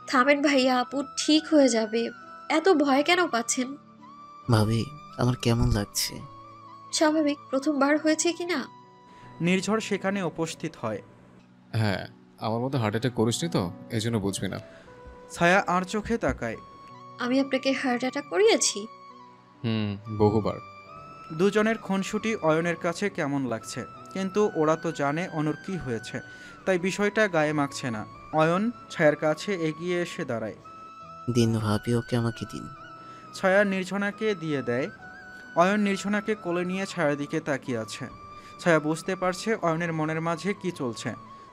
S2: থামেন ভাইয়া, আপু ঠিক হয়ে যাবে। এত ভয় কেন পাচ্ছেন?
S5: ভাবি আমার কেমন লাগছে?
S2: স্বাভাবিক, প্রথমবার হয়েছে কি না?
S1: নির্ঝর সেখানে উপস্থিত হয়।
S3: হ্যাঁ, আমার মতো হার্ট অ্যাটাক করিসনি তো, এই জন্য বুঝবি না।
S1: ছায়া আর চোখে তাকায়।
S2: আমি আপনাকে হার্ট অ্যাটাক করিয়েছি?
S3: বহুবার।
S1: দুজনের খুনসুটি অয়নের কাছে কেমন লাগছে, কিন্তু ওরা তো জানে অনুর কি হয়েছে, তাই বিষয়টা গায়ে মাখছে না। অয়ন ছায়ার কাছে এগিয়ে এসে দাঁড়ায়।
S5: দিন ভাবি, ওকে আমাকে দিন।
S1: ছায়া নির্ঝনাকে দিয়ে দেয়। অয়ন নির্ঝনাকে কোলে নিয়ে ছায়ার দিকে তাকিয়ে আছে। ছায়া বুঝতে পারছে অয়নের মনের মাঝে কি চলছে।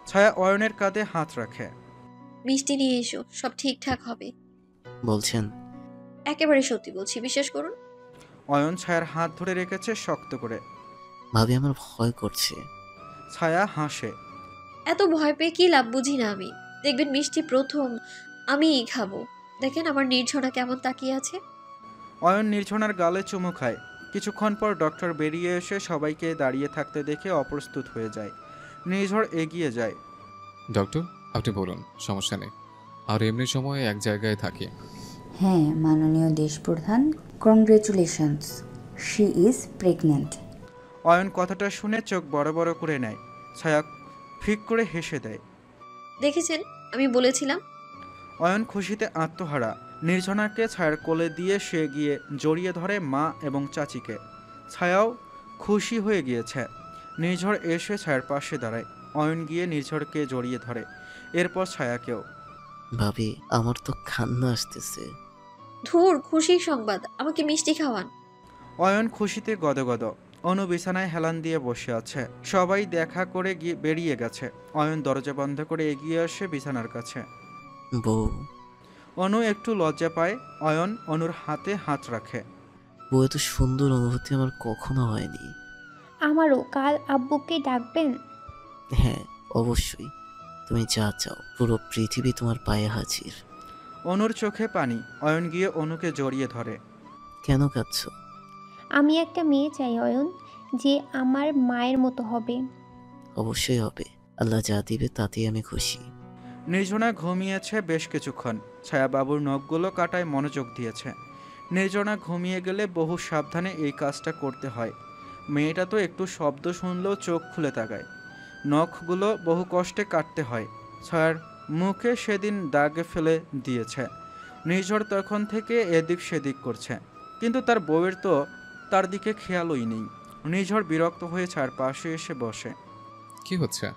S1: ছায়া অয়নের কাঁধে হাত রাখে।
S2: মিষ্টি নিয়ে এসো, সব ঠিকঠাক হবে।
S5: বলছেন?
S2: একেবারে সত্যি বলছি, বিশ্বাস করুন।
S1: অয়ন ছায়ার হাত ধরে রেখেছে শক্ত করে।
S5: ভাবি আমার ভয় করছে।
S1: ছায়া হাসে।
S2: এত ভয় পেয়ে কি লাভ বুঝি না আমি। দেখবেন মিষ্টি প্রথম আমিই খাবো। দেখেন আমার নির্ঝনা কেমন তাকিয়ে আছে।
S1: অয়ন নির্ঝনার গালে চুমু খায়। কিছুক্ষণ পর ডক্টর বেরিয়ে এসে সবাইকে দাঁড়িয়ে থাকতে দেখে অপ্রস্তুত হয়ে যায়। নির্ঝর এগিয়ে যায়।
S3: ডক্টর, আপনি বলুন, সমস্যা নেই। আর এমনি সময় এক জায়গায় থাকি।
S6: হ্যাঁ, মাননীয় দেশপ্রধান, congratulations, she is pregnant.
S1: Ayon কথাটা শুনে চোখ বড় বড় করে নেয়। ছায়া ফিক করে হেসে দেয়।
S2: দেখেছেন, আমি বলেছিলাম।
S1: অয়ন খুশিতে আত্মহারা। নির্ঝনাকে ছায়ার কোলে দিয়ে সে গিয়ে জড়িয়ে ধরে মা এবং চাচিকে। ছায়াও খুশি হয়ে গিয়েছে। নির্ঝর এসে ছায়ার পাশে দাঁড়ায়। অয়ন গিয়ে নির্ঝরকে জড়িয়ে ধরে, এরপর ছায়াকেও।
S5: ভাবি আমার তো কান্না আসতেছে।
S2: ধুর, খুশির সংবাদ, আমাকে মিষ্টি খাওয়ান।
S1: অয়ন খুশিতে গদগদ। অনু বিছানায় হেলান দিয়ে বসে আছে। সবাই দেখা করে গিয়ে বেরিয়ে গেছে। অয়ন দরজা বন্ধ করে এগিয়ে আসে বিছানার কাছে।
S5: বউ।
S1: অনু একটু লজ্জা পায়। অয়ন অনুর হাতে হাত রাখে।
S5: বউ, এত সুন্দর অনুভূতি আমার কখনো হয়নি।
S8: আমারও। কাল আব্বুকে ডাকবেন?
S5: হ্যাঁ অবশ্যই, তুমি যা চাও, পুরো পৃথিবী তোমার পায়ে হাজির।
S1: অনুর চোখে পানি। অয়ন গিয়ে অনুকে জড়িয়ে ধরে।
S5: কেন কাঁদছ?
S8: আমি একটা মেয়ে চাই অয়ন, যে আমার মায়ের মতো হবে।
S5: অবশ্যই হবে, আল্লাহ যা দিবে তাতেই আমি খুশি।
S1: নির্জনা ঘুমিয়েছে বেশ কিছুক্ষণ। ছায়া বাবুর নখগুলো কাটায় মনোযোগ দিয়েছে। নির্জনা ঘুমিয়ে গেলে বহু সাবধানে এই কাজটা করতে হয়। মেয়েটা তো একটু শব্দ শুনলেও চোখ খুলে তাকায়। নখগুলো বহু কষ্টে কাটতে হয়। ছায়ার মুখে সেদিন দাগে ফেলে দিয়েছে। নির্ঝর তখন থেকে এদিক সেদিক করছে, কিন্তু তার বউয়ের তো তার দিকে খেয়ালই নেই। নির্ঝর বিরক্ত হয়ে ছায়ার পাশে এসে বসে।
S3: কি হচ্ছে?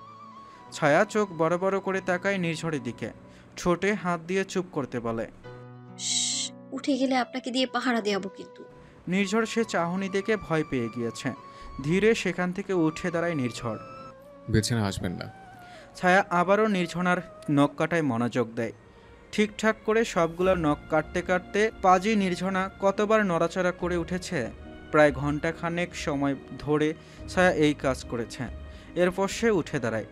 S1: ছায়া চোখ বড় বড় করে তাকায় নির্ঝরের দিকে। ঠোঁটে হাত দিয়ে চুপ করতে বলে।
S2: উঠে গেলে আপনাকে দিয়ে পাহারা দেওয়াবো কিন্তু।
S1: নির্ঝর সে চাহনি দেখে ভয় পেয়ে গিয়েছে। ধীরে সেখান থেকে উঠে দাঁড়ায় নির্ঝর।
S3: বিছানায় আসবেন না।
S1: ছায়া আবারও নির্ঝনার নখ কাটায় মনোযোগ দেয়। ঠিকঠাক করে সবগুলো নখ কাটতে কাটতে পাজি নির্ঝনা কতবার নড়াচড়া করে উঠেছে। প্রায় ঘন্টাখানেক সময় ধরে ছায়া এই কাজ করেছে। এরপর সে উঠে দাঁড়ায়।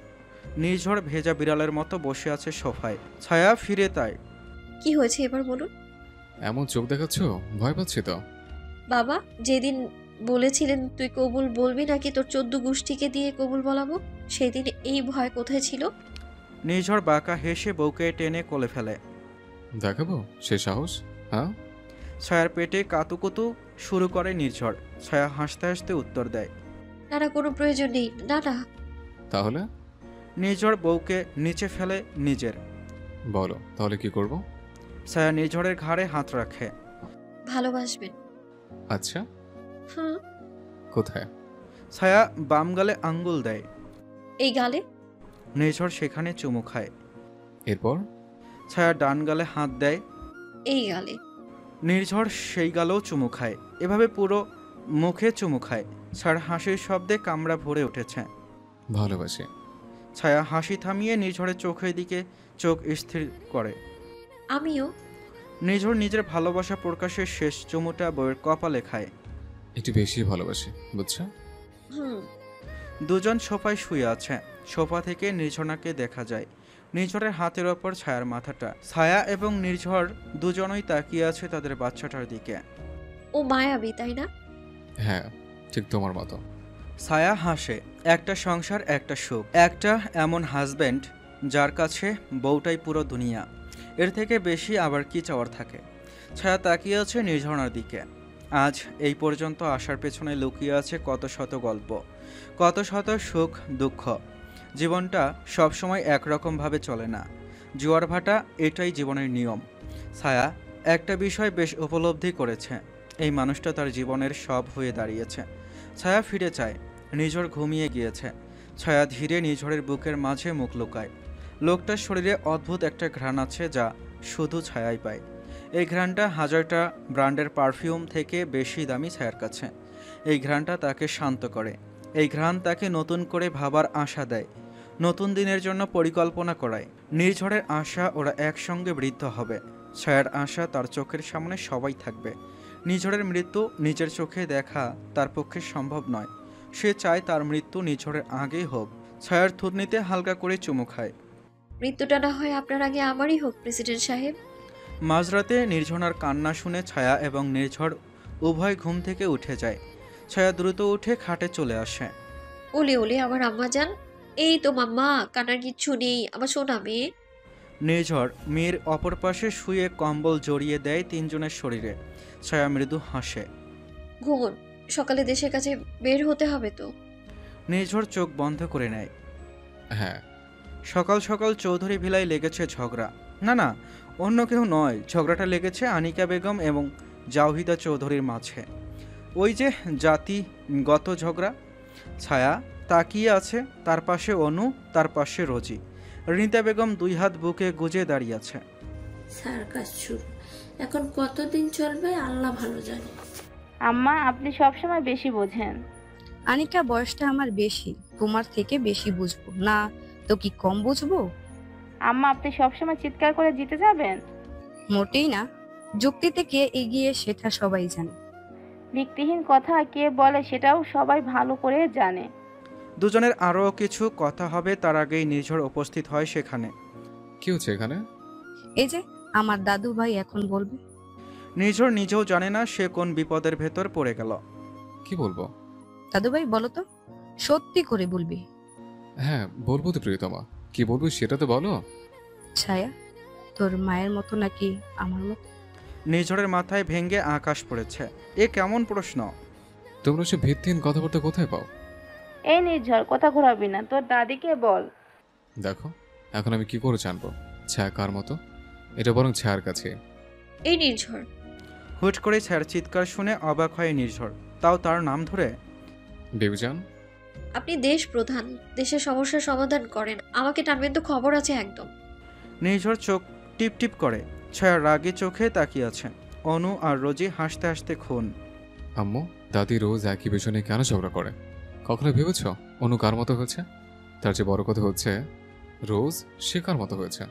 S1: নির্ঝর ভেজা বিড়ালের মতো বসে আছে সোফায়। ছায়া ফিরে তাই।
S2: কি হয়েছে এবার বলুন।
S3: এমন চোখ দেখাচ্ছ, ভয় পাচ্ছি তো।
S2: বাবা যেদিন বলেছিলেন তুই কবুল বলবি নাকি তোর 14 গোষ্ঠীকে দিয়ে কবুল বলাবো, সেদিন এই ভয় কোথায় ছিল?
S1: নির্ঝর বাঁকা হেসে বউকে টেনে কোলে ফেলে।
S3: দেখাবো সে সাহস? হ্যাঁ।
S1: ছায়ার পেটে কাতুকুতু শুরু করে নির্ঝর। ছায়া হাসতে হাসতে উত্তর দেয়,
S2: না না, কোনো প্রয়োজন নেই, না না।
S3: তাহলে?
S1: নির্ঝর বউকে নিচে ফেলে নিজের।
S3: বলো তাহলে কি করব?
S1: ছায়া নির্ঝরের ঘাড়ে হাত রাখে।
S2: ভালোবাসবেন।
S3: আচ্ছা,
S2: হুম।
S3: কোথায়?
S1: ছায়া বাম গালে আঙ্গুল দেয়।
S2: এই গালে।
S1: নির্ঝর সেখানে চুমু খায়।
S3: এরপর?
S1: ছায়া ডান গালে হাত দেয়।
S2: এই গালে।
S1: নির্ঝর সেই গালেও চুমু খায়। এভাবে পুরো মুখে চুমু খায়। ছায়ার হাসির শব্দে কামড়া ভরে উঠেছে।
S3: ভালোবাসি।
S1: ছায়া হাসি থামিয়ে নির্ঝরের চোখের দিকে চোখ স্থির করে।
S2: আমিও।
S1: নির্ঝর নিজের ভালোবাসা প্রকাশের শেষ চুমুটা বউয়ের কপালে খায়।
S3: একটু বেশি ভালোবাসি, বুঝছো?
S2: হুম।
S1: দুজন সোফায় শুয়ে আছে। সোফা থেকে নির্ঝনাকে দেখা যায়। নির্ঝরের হাতের ওপর ছায়ার মাথাটা। ছায়া এবং নির্ঝর দুজনই তাকিয়ে আছে তাদের বাচ্চাটার দিকে।
S2: ও মায়াবী, তাই না?
S3: হ্যাঁ, ঠিক তোমার মতো।
S1: ছায়া হাসে। একটা সংসার, একটা সুখ, একটা এমন হাজব্যান্ড যার কাছে বউটাই পুরো দুনিয়া। এর থেকে বেশি আবার কি চাওয়ার থাকে। ছায়া তাকিয়ে আছে নির্ঝরণার দিকে। আজ এই পর্যন্ত আসার পেছনে লুকিয়ে আছে কত শত গল্প, কত শত সুখ দুঃখ। জীবনটা সবসময় একরকমভাবে চলে না। জোয়ার ভাটা, এটাই জীবনের নিয়ম। ছায়া একটা বিষয় বেশ উপলব্ধি করেছে, এই মানুষটা তার জীবনের সব হয়ে দাঁড়িয়েছে। ছায়া ফিরে চায়। নিঝর ঘুমিয়ে গিয়েছে। ছায়া ধীরে নিঝরের বুকের মাঝে মুখ লুকায়। লোকটার শরীরে অদ্ভুত একটা ঘ্রাণ আছে যা শুধু ছায়াই পায়। এই ঘ্রাণটা হাজারটা ব্র্যান্ডের পারফিউম থেকে বেশি দামি ছায়ার কাছে। এই ঘ্রাণটা তাকে শান্ত করে। এই ঘ্রাণ তাকে নতুন করে ভাবার আশা দেয়, নতুন দিনের জন্য পরিকল্পনা করায়। নির্ঝরের আশা ওরা একসঙ্গে বৃদ্ধ হবে। ছায়ার আশা তার চোখের সামনে সবাই থাকবে। নিঝরের মৃত্যু নিজের চোখে দেখা তার পক্ষে সম্ভব নয়। সে চায় তার মৃত্যু নিঝরের আগেই হোক। ছায়ার থুতনিতে হালকা করে চুমু খায়।
S2: মৃত্যুটা না হয় আপনার আগে আমারই হোক প্রেসিডেন্ট সাহেব।
S1: মাঝরাতে নির্ঝরনার কান্না শুনে ছায়া এবং নির্ঝর উভয় ঘুম থেকে উঠে যায়। ছায়া দ্রুত উঠে খাটে চলে আসে।
S2: ওলে ওলে আমার আম্মা যান। এই তো মাম্মা, কানার কিচ্ছু নেই, আমার সোনা মেয়ে।
S1: নির্ঝর মেয়ের অপর পাশে শুয়ে কম্বল জড়িয়ে দেয় তিনজনের শরীরে। ছায়া মৃদু হাসে।
S2: ঘুমন, সকালে দেশের কাছে বের হতে হবে তো।
S1: নির্ঝর চোখ বন্ধ করে নেয়।
S3: হ্যাঁ।
S1: সকাল সকাল চৌধুরী ভিলায় লেগেছে ঝগড়া। না না, অন্য কেউ নয়, ঝগড়াটা লেগেছে আনিকা বেগম এবং জাওহিদা চৌধুরীর মাঝে। ওই যে জাতিগত ঝগড়া। ছায়া তাকিয়ে আছে। তার পাশে অনু, তার পাশে রোজি। রিনিতা বেগম দুই হাত বুকে গুজে দাঁড়িয়ে আছে।
S7: সার্কাস শুরু, এখন কতদিন চলবে আল্লাহ ভালো জানে।
S4: আম্মা, আপনি সবসময় বেশি বোঝেন।
S10: আনিকা, বয়সটা আমার বেশি, তোমার থেকে বেশি বুঝবো না তো কি কম বুঝবো?
S4: আম্মা, আপনি সবসময় চিৎকার করে জিতে যাবেন?
S10: মোটেই না। যুক্তিতে কে এগিয়ে সেটা সবাই জানে।
S4: ভিত্তিহীন কথা কে বলে সেটাও সবাই ভালো করে জানে।
S1: দুজনের আরও কিছু কথা হবে, তার আগেই নির্ঝর উপস্থিত হয় সেখানে।
S3: কি হচ্ছে এখানে?
S10: এই যে আমার দাদু ভাই এখন বলবে।
S1: নির্ঝর নিজেও জানে না সে কোন বিপদের ভেতর পড়ে গেল।
S3: কি বলবো?
S10: দাদু ভাই বলো তো, সত্যি করে বলবি?
S3: হ্যাঁ বলবো তো প্রিয়তমা, কি বলবো সেটা তো বলো।
S10: ছায়া, তোর মায়ের মতো নাকি আমার মতো?
S1: নির্ঝরের মাথায় ভেঙে আকাশ পড়েছে। এ কেমন প্রশ্ন?
S3: তোমরা সে ভিত্তিহীন কথাবার্তা কোথায় পাও?
S4: এই নির্ঝর, কথা ঘোরাবি না, তোর দাদিকে বল।
S3: দেখো, এখন আমি কি করে জানবো ছায়া কার মতো? এটা বরং ছায়ার কাছে।
S2: এই নির্ঝর।
S1: হুট করে ছায়ার চিৎকার শুনে অবাক হয় নির্ঝর, তাও তার নাম ধরে।
S3: বেবিজান,
S2: আপনি দেশ প্রধান, দেশের সমস্যার সমাধান করেন, আমাকে টানবেন তো খবর আছে একদম।
S1: নির্ঝর চোখ টিপ টিপ করে। ছায়া রাগে চোখে তাকিয়ে আছে। অনু আর রোজি হাসতে হাসতে খুন।
S3: আম্মু দাদি রোজ একই বিষয় নিয়ে কেন ঝগড়া করে? কখনো ভেবেছ অনু কার মতো হয়েছে? তার চেয়ে বড় কথা হচ্ছে রোজ সে কার মতো হয়েছে।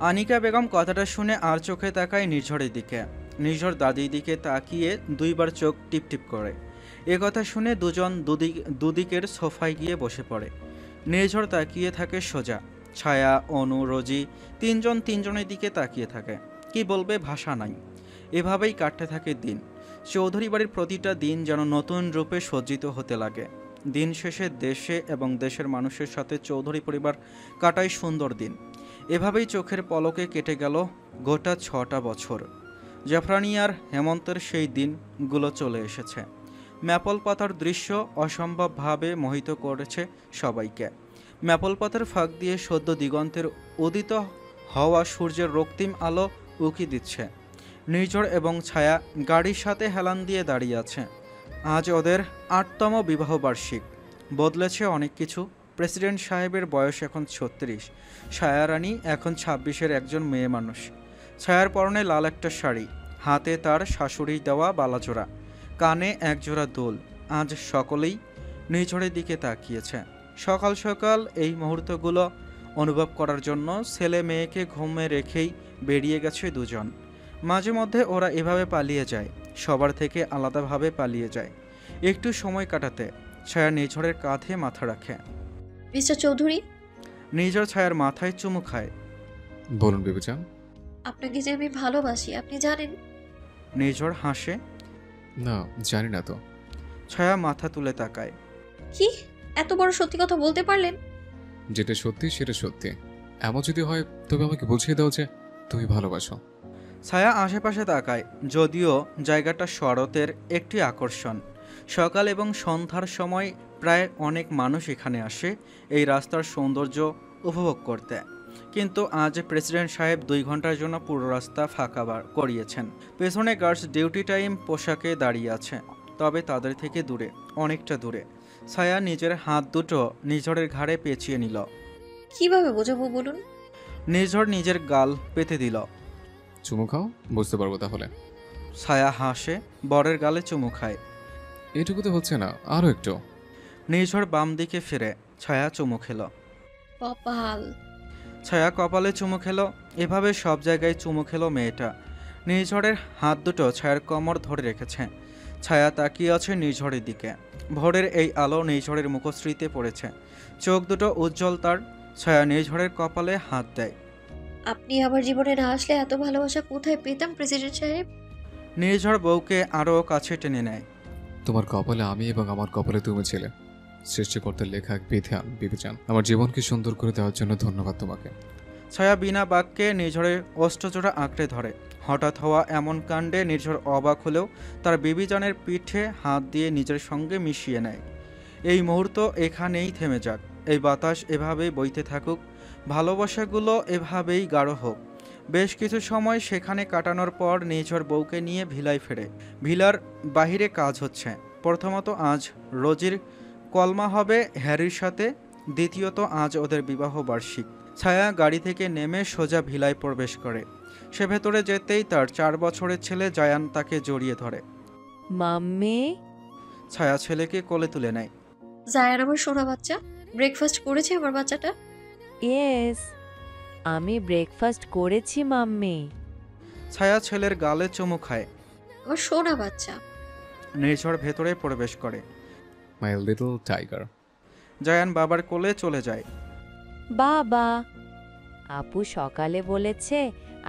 S1: আনিকা বেগম কথাটা শুনে আর চোখে তাকায় নির্ঝরের দিকে। নির্ঝর দাদির দিকে তাকিয়ে দুইবার চোখ টিপ টিপ করে। এ কথা শুনে দুজন দুদিকের সোফায় গিয়ে বসে পড়ে। নির্ঝর তাকিয়ে থাকে সোজা। ছায়া, অনু, রোজি তিনজনের দিকে তাকিয়ে থাকে। কি বলবে, ভাষা নাই। এভাবেই কাটতে থাকে দিন। চৌধুরী বাড়ির প্রতিটা দিন যেন নতুন রূপে সজ্জিত হতে লাগে। দিন শেষে দেশে এবং দেশের মানুষের সাথে চৌধুরী পরিবার কাটায় সুন্দর দিন। এভাবেই চোখের পলকে কেটে গেল গোটা 6টা বছর। জাফরানিয়ার হেমন্তের সেই দিনগুলো চলে এসেছে। ম্যাপল পাতার দৃশ্য অসম্ভবভাবে মোহিত করেছে সবাইকে। ম্যাপল পাতার ফাঁক দিয়ে সদ্য দিগন্তের উদিত হওয়া সূর্যের রক্তিম আলো উকি দিচ্ছে। নির্ঝর এবং ছায়া গাড়ির সাথে হেলান দিয়ে দাঁড়িয়ে আছে। আজ ওদের 8তম বিবাহবার্ষিক। বদলেছে অনেক কিছু। প্রেসিডেন্ট সাহেবের বয়স এখন 36। ছায়া রানী এখন 26-এর একজন মেয়ে মানুষ। ছায়ার পরনে লাল একটা শাড়ি, হাতে তার শাশুড়ি দেওয়া বালাজোড়া, কানে একজোড়া দুল। আজ সকলেই নির্ঝরের দিকে তাকিয়েছে। সকাল সকাল এই মুহূর্তগুলো অনুভব করার জন্য ছেলে মেয়েকে ঘুমে রেখেই বেরিয়ে গেছে দুজন। মাঝে মধ্যে ওরা এভাবে পালিয়ে যায়, সবার থেকে আলাদাভাবে পালিয়ে যায়, একটু সময় কাটাতে। ছায়া নির্ঝরের কাঁধে মাথা রাখে।
S2: মিস্টার চৌধুরী।
S1: নির্ঝর ছায়ার মাথায় চুমু খায়।
S3: বলুন বেবিজান।
S2: আপনাকে যে আমি ভালোবাসি আপনি জানেন?
S1: নির্ঝর হাসে।
S3: না, জানি না তো।
S1: ছায়া মাথা তুলে তাকায়।
S2: কি এত বড় সত্যি কথা বলতে পারলেন?
S3: যেটা সত্যি সেটা সত্যি। এমন যদি হয় তবে আমাকে বুঝিয়ে দাও যে তুমি ভালোবাসো।
S1: ছায়া আশেপাশে তাকায়, যদিও জায়গাটা শরতের একটি আকর্ষণ। সকাল এবং সন্ধ্যার সময় প্রায় অনেক মানুষ এখানে আসে এই রাস্তার সৌন্দর্য উপভোগ করতে। কিন্তু আজ প্রেসিডেন্ট সাহেব 2 ঘন্টার জন্য পুরো রাস্তা ফাঁকা করিয়েছেন। পেছনে গার্ডস ডিউটি টাইম পোশাকে দাঁড়িয়ে আছে, তবে তাদের থেকে দূরে, অনেকটা দূরে। ছায়া নিজের হাত দুটো নিঝড়ের ঘাড়ে পেঁচিয়ে নিল।
S2: কিভাবে বোঝাবো বলুন?
S1: নিঝড় নিজের গাল পেতে দিল।
S3: চুমু খাও, বুঝতে পারবো তাহলে।
S1: ছায়া হাসে, বরের গালে চুমু খায়।
S3: এটুকুতে হচ্ছে না, আরও একটু।
S1: নিঝড় বাম দিকে ফিরে ছায়া চুমু খেল।
S2: কপাল।
S1: ছায়া কপালে চুমু খেল। এভাবে সব জায়গায় চুমু খেলো মেয়েটা। নিঝড়ের হাত দুটো ছায়ার কোমর ধরে রেখেছে। ছায়া তাকিয়ে আছে নিঝড়ের দিকে। ভোরের এই আলো নিঝড়ের মুখশ্রীতে পড়েছে। চোখ দুটো উজ্জ্বল তার। ছায়া নিঝড়ের কপালে হাত দেয়।
S2: আপনি আমার জীবনে না আসলে এত ভালোবাসা কোথায় পেতাম প্রেসিডেন্ট সাহেব?
S1: নিঝড় বউকে আরও কাছে টেনে নেয়।
S3: তোমার কপালে আমি এবং আমার কপালে তুমি ছিলে। সৃষ্টিকর্তার লেখা এক বিবেচন। আমার জীবনকে সুন্দর করে দেওয়ার জন্য ধন্যবাদ তোমাকে।
S1: ছায়া বিনা বাক্যে নিঝড়ের অষ্টজোড়া আঁকড়ে ধরে। হঠাৎ হওয়া এমন কাণ্ডে নিঝড় অবাক হলেও তার বিবিজানের পিঠে হাত দিয়ে নিজের সঙ্গে মিশিয়ে নেয়। এই মুহূর্ত এখানেই থেমে যাক, এই বাতাস এভাবেই বইতে থাকুক, ভালোবাসাগুলো এভাবেই গাঢ় হোক। বেশ কিছু সময় সেখানে কাটানোর পর নিঝড় বউকে নিয়ে ভিলায় ফেরে। ভিলার বাহিরে কাজ হচ্ছে। প্রথমত আজ রোজির কলমা হবে হ্যারির সাথে, দ্বিতীয়ত আজ ওদের বিবাহ বার্ষিক। ছায়া গাড়ি থেকে নেমে সোজা ভিলায় প্রবেশ করে। সে ভেতরে যেতেই তার 4 বছরের ছেলে জায়ান তাকে জড়িয়ে ধরে।
S18: মাম্মি।
S1: ছায়া ছেলেকে কোলে তুলে নেয়।
S2: জায়ান আমার সোনা বাচ্চা, ব্রেকফাস্ট করেছে আমার বাচ্চাটা?
S18: ইয়েস, আমি ব্রেকফাস্ট করেছি মাম্মি।
S1: ছায়া ছেলের গালে চুমু খায়।
S2: আমার সোনা বাচ্চা।
S1: নিঝড় ভেতরে প্রবেশ করে।
S3: My little tiger.
S1: জায়ান বাবার কোলে চলে যায়।
S18: বাবা, আপু সকালে বলেছে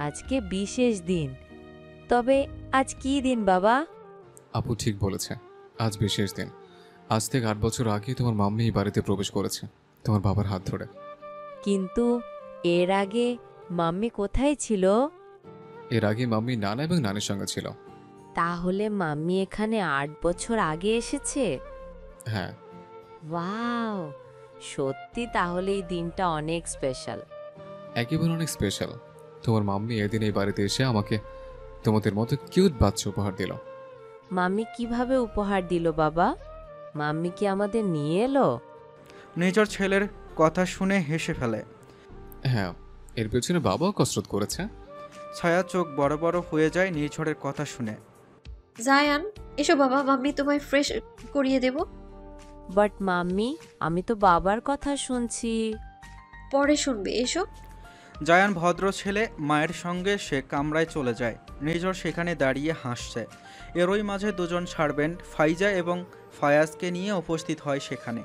S18: আজকে বিশেষ দিন। তবে আজ কি দিন বাবা?
S3: আপু ঠিক বলেছে, আজ বিশেষ দিন। আজ থেকে 8 বছর আগে তোমার মাম্মি এই বাড়িতে প্রবেশ করেছে তোমার বাবার হাত ধরে।
S18: কিন্তু এর আগে মাম্মি কোথায় ছিল?
S3: এর আগে মাম্মি নানা এবং নানির সঙ্গে ছিল।
S18: তাহলে মাম্মি এখানে 8 বছর আগে এসেছে?
S3: হ্যাঁ।
S18: ওয়াও, সত্যি তাহলে এই দিনটা অনেক স্পেশাল।
S3: একেবারে অনেক স্পেশাল। তোমার মাম্মি এদিন এই বাড়িতে এসে আমাকে তোমাদের মতো কিউট বাচ্চা উপহার দিল।
S18: মাম্মি কিভাবে উপহার দিল বাবা? মাম্মি কি আমাদের নিয়ে এলো?
S1: নিঝড় ছেলের কথা শুনে হেসে ফেলে।
S3: হ্যাঁ, এর পেছনে বাবাও কসরত করেছে।
S1: ছায়া চোখ বড় বড় হয়ে যায় নিঝড়ের কথা শুনে।
S2: জায়ান, এসো বাবা, মাম্মি তোমায় ফ্রেশ করিয়ে দেব।
S18: বাট মাম্মি, আমি তো বাবার কথা শুনছি।
S2: পরে শুনবে, এসো।
S1: জায়ান ভদ্র ছেলে, মায়ের সঙ্গে সে কামরায় চলে যায়। নিঝড় সেখানে দাঁড়িয়ে হাসছে। এরই মাঝে দুজন সার্ভেন্ট ফাইজা এবং ফায়াজকে নিয়ে উপস্থিত হয় সেখানে।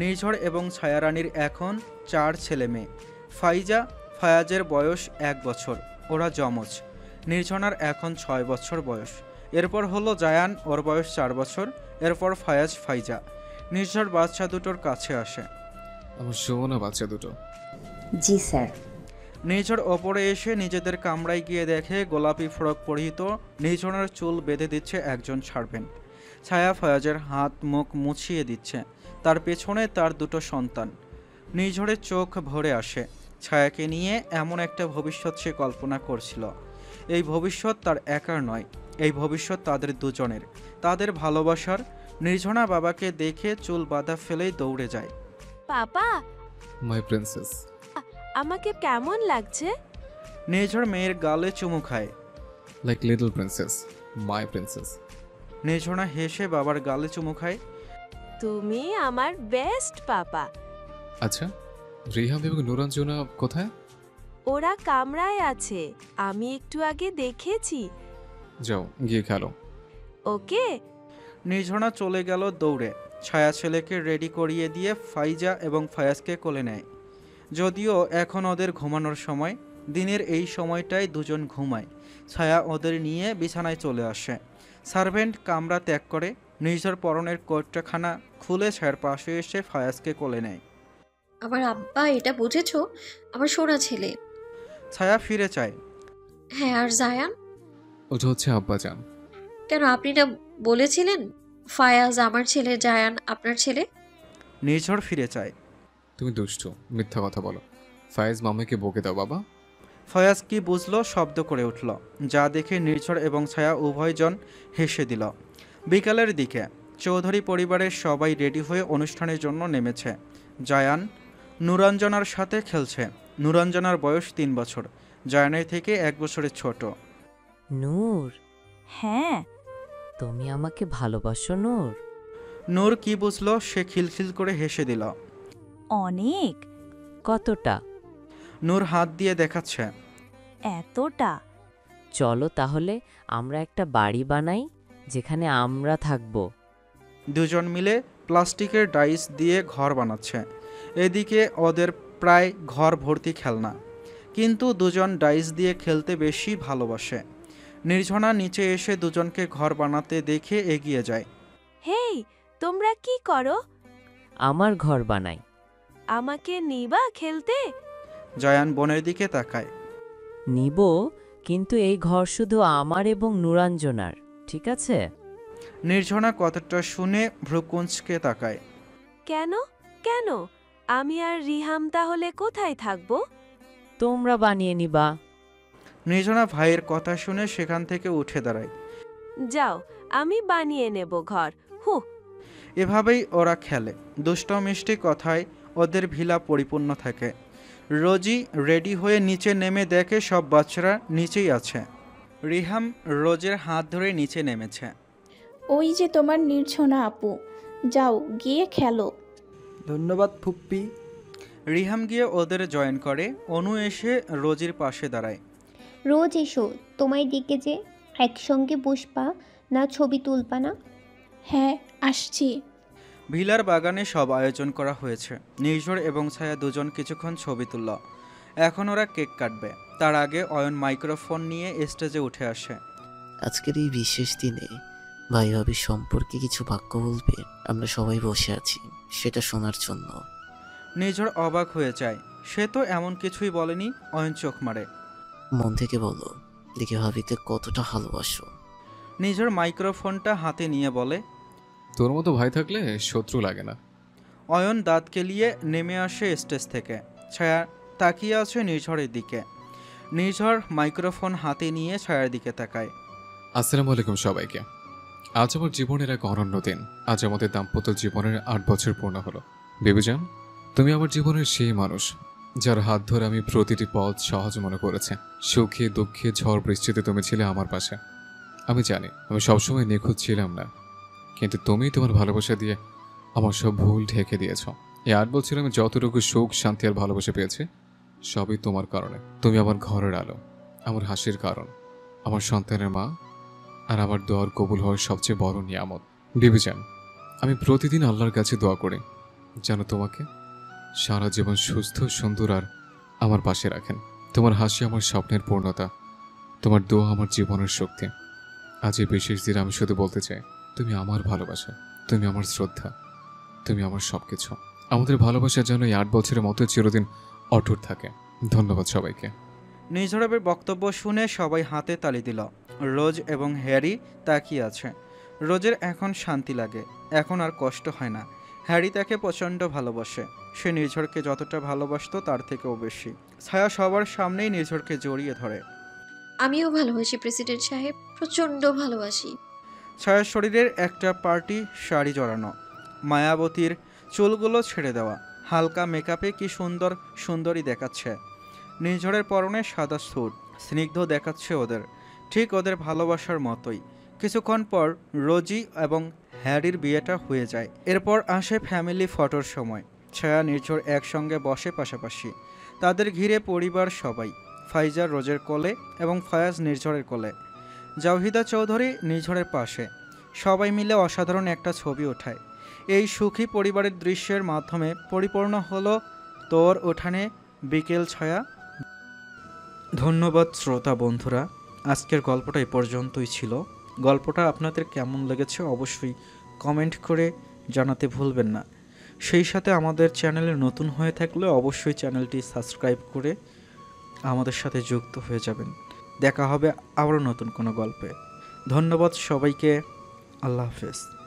S1: নিঝড় এবং ছায়ারানীর এখন 4 ছেলে মেয়ে। ফায়াজের বয়স 1 বছর, ওরা যমজ। নির্ঝনার এখন 6 বছর বয়স। এরপর হলো জায়ান, ওর বয়স 4 বছর। এরপর ফাইজা। নির্ঝর বাচ্চা দুটোর কাছে আসে।
S3: আমার সোনা বাচ্চা দুটো।
S6: জি স্যার।
S1: নিঝড় ওপরে এসে নিজেদের কামরায় গিয়ে দেখে গোলাপি ফ্রক পরিহিত নিঝড়ের চুল বেঁধে দিচ্ছে একজন সার্ভেন্ট। ছায়া ফায়াজের হাত মুখ মুছিয়ে দিচ্ছে। তার পেছনে তার দুটো সন্তান। নিঝড়ের চোখ ভরে আসে। ছায়াকে নিয়ে এমন একটা ভবিষ্যৎ সে কল্পনা করছিল। এই ভবিষ্যৎ তার একার নয়, এই ভবিষ্যৎ তাদের দুজনের, তাদের ভালোবাসার। নির্ঝনা বাবাকে দেখে চুল বাঁধা ফেলেই দৌড়ে যায়।
S18: পাপা,
S3: মাই প্রিন্সেস,
S18: আমাকে কেমন লাগছে?
S1: নিঝড় মেয়ের গালে চুমু খায়।
S3: Like little princess, my princess.
S1: Nijhna হেসে বাবার গালে চুমু খায়।
S18: তুমি আমার বেস্ট পাপা।
S3: আচ্ছা, রিহাম এবং নুরঞ্জনা কোথায়?
S18: ওরা কামরায় আছে, আমি একটু আগে দেখেছি।
S3: যাও গিয়ে খেলো।
S18: ওকে।
S1: নির্ঝনা চলে গেল দৌড়ে। ছায়া ছেলেকে রেডি করিয়ে দিয়ে ফাইজা এবং ফায়াজকে কোলে নেয়। যদিও এখন ওদের ঘুমানোর সময়, দিনের এই সময়টায় দুজন ঘুমায়। ছায়া ওদের নিয়ে বিছানায় চলে আসে। সার্ভেন্ট কামরা ত্যাগ করে। নির্ঝর পরনের কোটটাখানা খুলে ছায়ার পাশে এসে ফায়াজকে কোলে নেয়।
S2: আমার আব্বা, এটা বুঝেছো? আমার সোনা ছেলে।
S1: ছায়া ফিরে চায়।
S2: হ্যাঁ, আর জায়ান?
S3: ওটা হচ্ছে আব্বাজান।
S2: কেন, আপনি না বলেছিলেন ফায়াজ আমার ছেলে, জায়ান আপনার ছেলে?
S1: নির্ঝর ফিরে চায়।
S3: তুমি দুষ্টু, মিথ্যা কথা বলো। ফায়েজ মামাকে বকে দাও বাবা।
S1: ফয়াজ কি বুঝলো, শব্দ করে উঠল, যা দেখে নির্ঝর এবং ছায়া উভয়জন হেসে দিল। বিকালের দিকে চৌধুরী পরিবারের সবাই রেডি হয়ে অনুষ্ঠানের জন্য নেমেছে। জায়ান নুরঞ্জনার সাথে খেলছে। নুরঞ্জনার বয়স 3 বছর, জায়ানের থেকে 1 বছরের ছোট।
S18: নূর,
S15: হ্যাঁ।
S18: তুমি আমাকে ভালোবাসো নূর?
S1: নূর কি বুঝলো, সে খিলখিল করে হেসে দিল।
S15: অনেক।
S18: কতটা?
S1: নূর হাত দিয়ে দেখাচ্ছে।
S15: এতটা।
S18: চলো তাহলে আমরা একটা বাড়ি বানাই যেখানে আমরা থাকব।
S1: দুজন মিলে প্লাস্টিকের ডাইস দিয়ে ঘর বানাচ্ছে। এদিকে ওদের প্রায় ঘর ভর্তি খেলনা, কিন্তু দুজন ডাইস দিয়ে খেলতে বেশি ভালোবাসে। নির্ঝনা নিচে এসে দুজনকে ঘর বানাতে দেখে এগিয়ে যায়।
S19: হেই, তোমরা কি করো?
S18: আমার ঘর বানাই।
S19: আমাকে নিবা খেলতে?
S1: জায়ান বোনের দিকে তাকায়।
S18: নিব, কিন্তু এই ঘর শুধু আমার এবং নুরাঞ্জনার, ঠিক আছে?
S1: নির্ঝনা কথাটা শুনে ভ্রুকুঞ্চকে তাকায়।
S19: কেন কেন? আমি আর রিহাম তাহলে কোথায় থাকবো?
S18: তোমরা বানিয়ে নিবা।
S1: নির্ঝনা ভাইয়ের কথা শুনে সেখান থেকে উঠে দাঁড়ায়।
S19: যাও, আমি বানিয়ে নেব ঘর। হু।
S1: এভাবেই ওরা খেলে। দুষ্ট মিষ্টি কথায় ওদের ভিলা পরিপূর্ণ থাকে। রোজি রেডি হয়ে নিচে নেমে দেখে সব বাচ্চারা নিচেই আছে। রিহাম রোজের হাত ধরে নিচে নেমেছে।
S12: ওই যে তোমার নির্ঝনা আপু, যাও গিয়ে খেলো।
S20: ধন্যবাদ ফুপ্পি।
S1: রিহাম গিয়ে ওদের জয়েন করে। অনু এসে রোজির পাশে দাঁড়ায়।
S8: রোজ এসো, তোমায় দিকে যে একসঙ্গে বসবা না, ছবি তুলবা না?
S12: হ্যাঁ, আসছি।
S1: ভিলার বাগানে সব আয়োজন করা হয়েছে। নির্ঝর এবং ছায়া দুজন কিছুক্ষণ ছবি তুলল। এখন ওরা কেক কাটবে। তার আগে অয়ন মাইক্রোফোন নিয়ে স্টেজে উঠে আসে।
S5: আজকের এই বিশেষ দিনে ভাই ভাবির সম্পর্কে কিছু বাক্য বলবে। আমরা সবাই বসে আছি সেটা শোনার জন্য।
S1: নির্ঝর অবাক হয়ে যায়। সে তো এমন কিছুই বলেনি। অয়ন চোখ মারে।
S5: মন থেকে বলো, দেখে ভাবিকে কতটা ভালোবাসো।
S1: নির্ঝর মাইক্রোফোনটা হাতে নিয়ে বলে,
S3: তোর মতো ভাই থাকলে শত্রু লাগে না।
S1: অয়ন দাঁত কেলিয়ে নেমে আসে স্টেজ থেকে। ছায়া তাকিয়ে আছে নির্ঝরের দিকে। নির্ঝর মাইক্রোফোন হাতে নিয়ে ছায়ার দিকে তাকায়।
S3: আসসালামু আলাইকুম সবাইকে। আজ আমার জীবনের এক অনন্য দিন। আজ আমাদের দাম্পত্য জীবনের 8 বছর পূর্ণ হলো। বেবিজান, তুমি আমার জীবনের সেই মানুষ যার হাত ধরে আমি প্রতিটি পথ সহজ মনে করেছে। সুখে দুঃখে ঝড় বৃষ্টিতে তুমি ছিলে আমার পাশে। আমি জানি আমি সবসময় নিখুঁত ছিলাম না, কিন্তু তুমি তোমার ভালোবাসা দিয়ে আমার সব ভুল ঢেকে দিয়েছ। এই 8 বছর আমি যতটুকু সুখ শান্তি আর ভালোবাসা পেয়েছি সবই তোমার কারণে। তুমি আমার ঘরের আলো, আমার হাসির কারণ, আমার সন্তানের মা, আর আমার দোয়ার কবুল হওয়ার সবচেয়ে বড় নিয়ামত। বিবিজান, আমি প্রতিদিন আল্লাহর কাছে দোয়া করি যেন তোমাকে সারা জীবন সুস্থ সুন্দর আর আমার পাশে রাখেন। তোমার হাসি আমার স্বপ্নের পূর্ণতা, তোমার দোয়া আমার জীবনের শক্তি। আজ এই বিশেষ দিনে আমি শুধু বলতে চাই, তুমি আমার ভালোবাসা, তুমি আমার শ্রদ্ধা, তুমি আমার সবকিছু। আমাদের ভালোবাসা যেন এই 8 বছরের মতো চিরদিন অটুট থাকে। ধন্যবাদ সবাইকে।
S1: নির্ঝরের বক্তব্য শুনে সবাই হাতে তালি দিল। রোজ এবং হ্যারি তাকিয়ে আছে। রোজের এখন শান্তি লাগে, এখন আর কষ্ট হয় না। হ্যারি তাকে প্রচণ্ড ভালোবাসে। সে নির্ঝরকে যতটা ভালোবাসতো তার থেকেও বেশি। ছায়া সবার সামনেই নির্ঝরকে জড়িয়ে ধরে।
S2: আমিও ভালোবাসি প্রেসিডেন্ট সাহেব, প্রচণ্ড ভালোবাসি।
S1: ছায়ার শরীরের একটা পার্টি শাড়ি জড়ানো, মায়াবতীর চুলগুলো ছেড়ে দেওয়া, হালকা মেকআপে কি সুন্দর সুন্দরী দেখাচ্ছে। নির্ঝরের পরনে সাদা স্যুট, স্নিগ্ধ দেখাচ্ছে ওদের, ঠিক ওদের ভালোবাসার মতোই। কিছুক্ষণ পর রোজি এবং হ্যারির বিয়েটা হয়ে যায়। এরপর আসে ফ্যামিলি ফটোর সময়। ছায়া নির্ঝর একসঙ্গে বসে পাশাপাশি। তাদের ঘিরে পরিবার সবাই। ফাইজা রোজের কোলে এবং ফায়াজ নির্ঝরের কোলে। জাওহিদা চৌধুরী নির্ঝরের পাশে। সবাই মিলে অসাধারণ একটা ছবি ওঠায়। এই সুখী পরিবারের দৃশ্যের মাধ্যমে পরিপূর্ণ হলো তোর উঠানে বিকেল ছায়া। ধন্যবাদ শ্রোতা বন্ধুরা, আজকের গল্পটা এ পর্যন্তই ছিল। গল্পটা আপনাদের কেমন লেগেছে অবশ্যই কমেন্ট করে জানাতে ভুলবেন না। সেই সাথে আমাদের চ্যানেলে নতুন হয়ে থাকলে অবশ্যই চ্যানেলটি সাবস্ক্রাইব করে আমাদের সাথে যুক্ত হয়ে যাবেন। দেখা হবে আবারও নতুন কোনো গল্পে। ধন্যবাদ সবাইকে। আল্লাহ হাফেজ।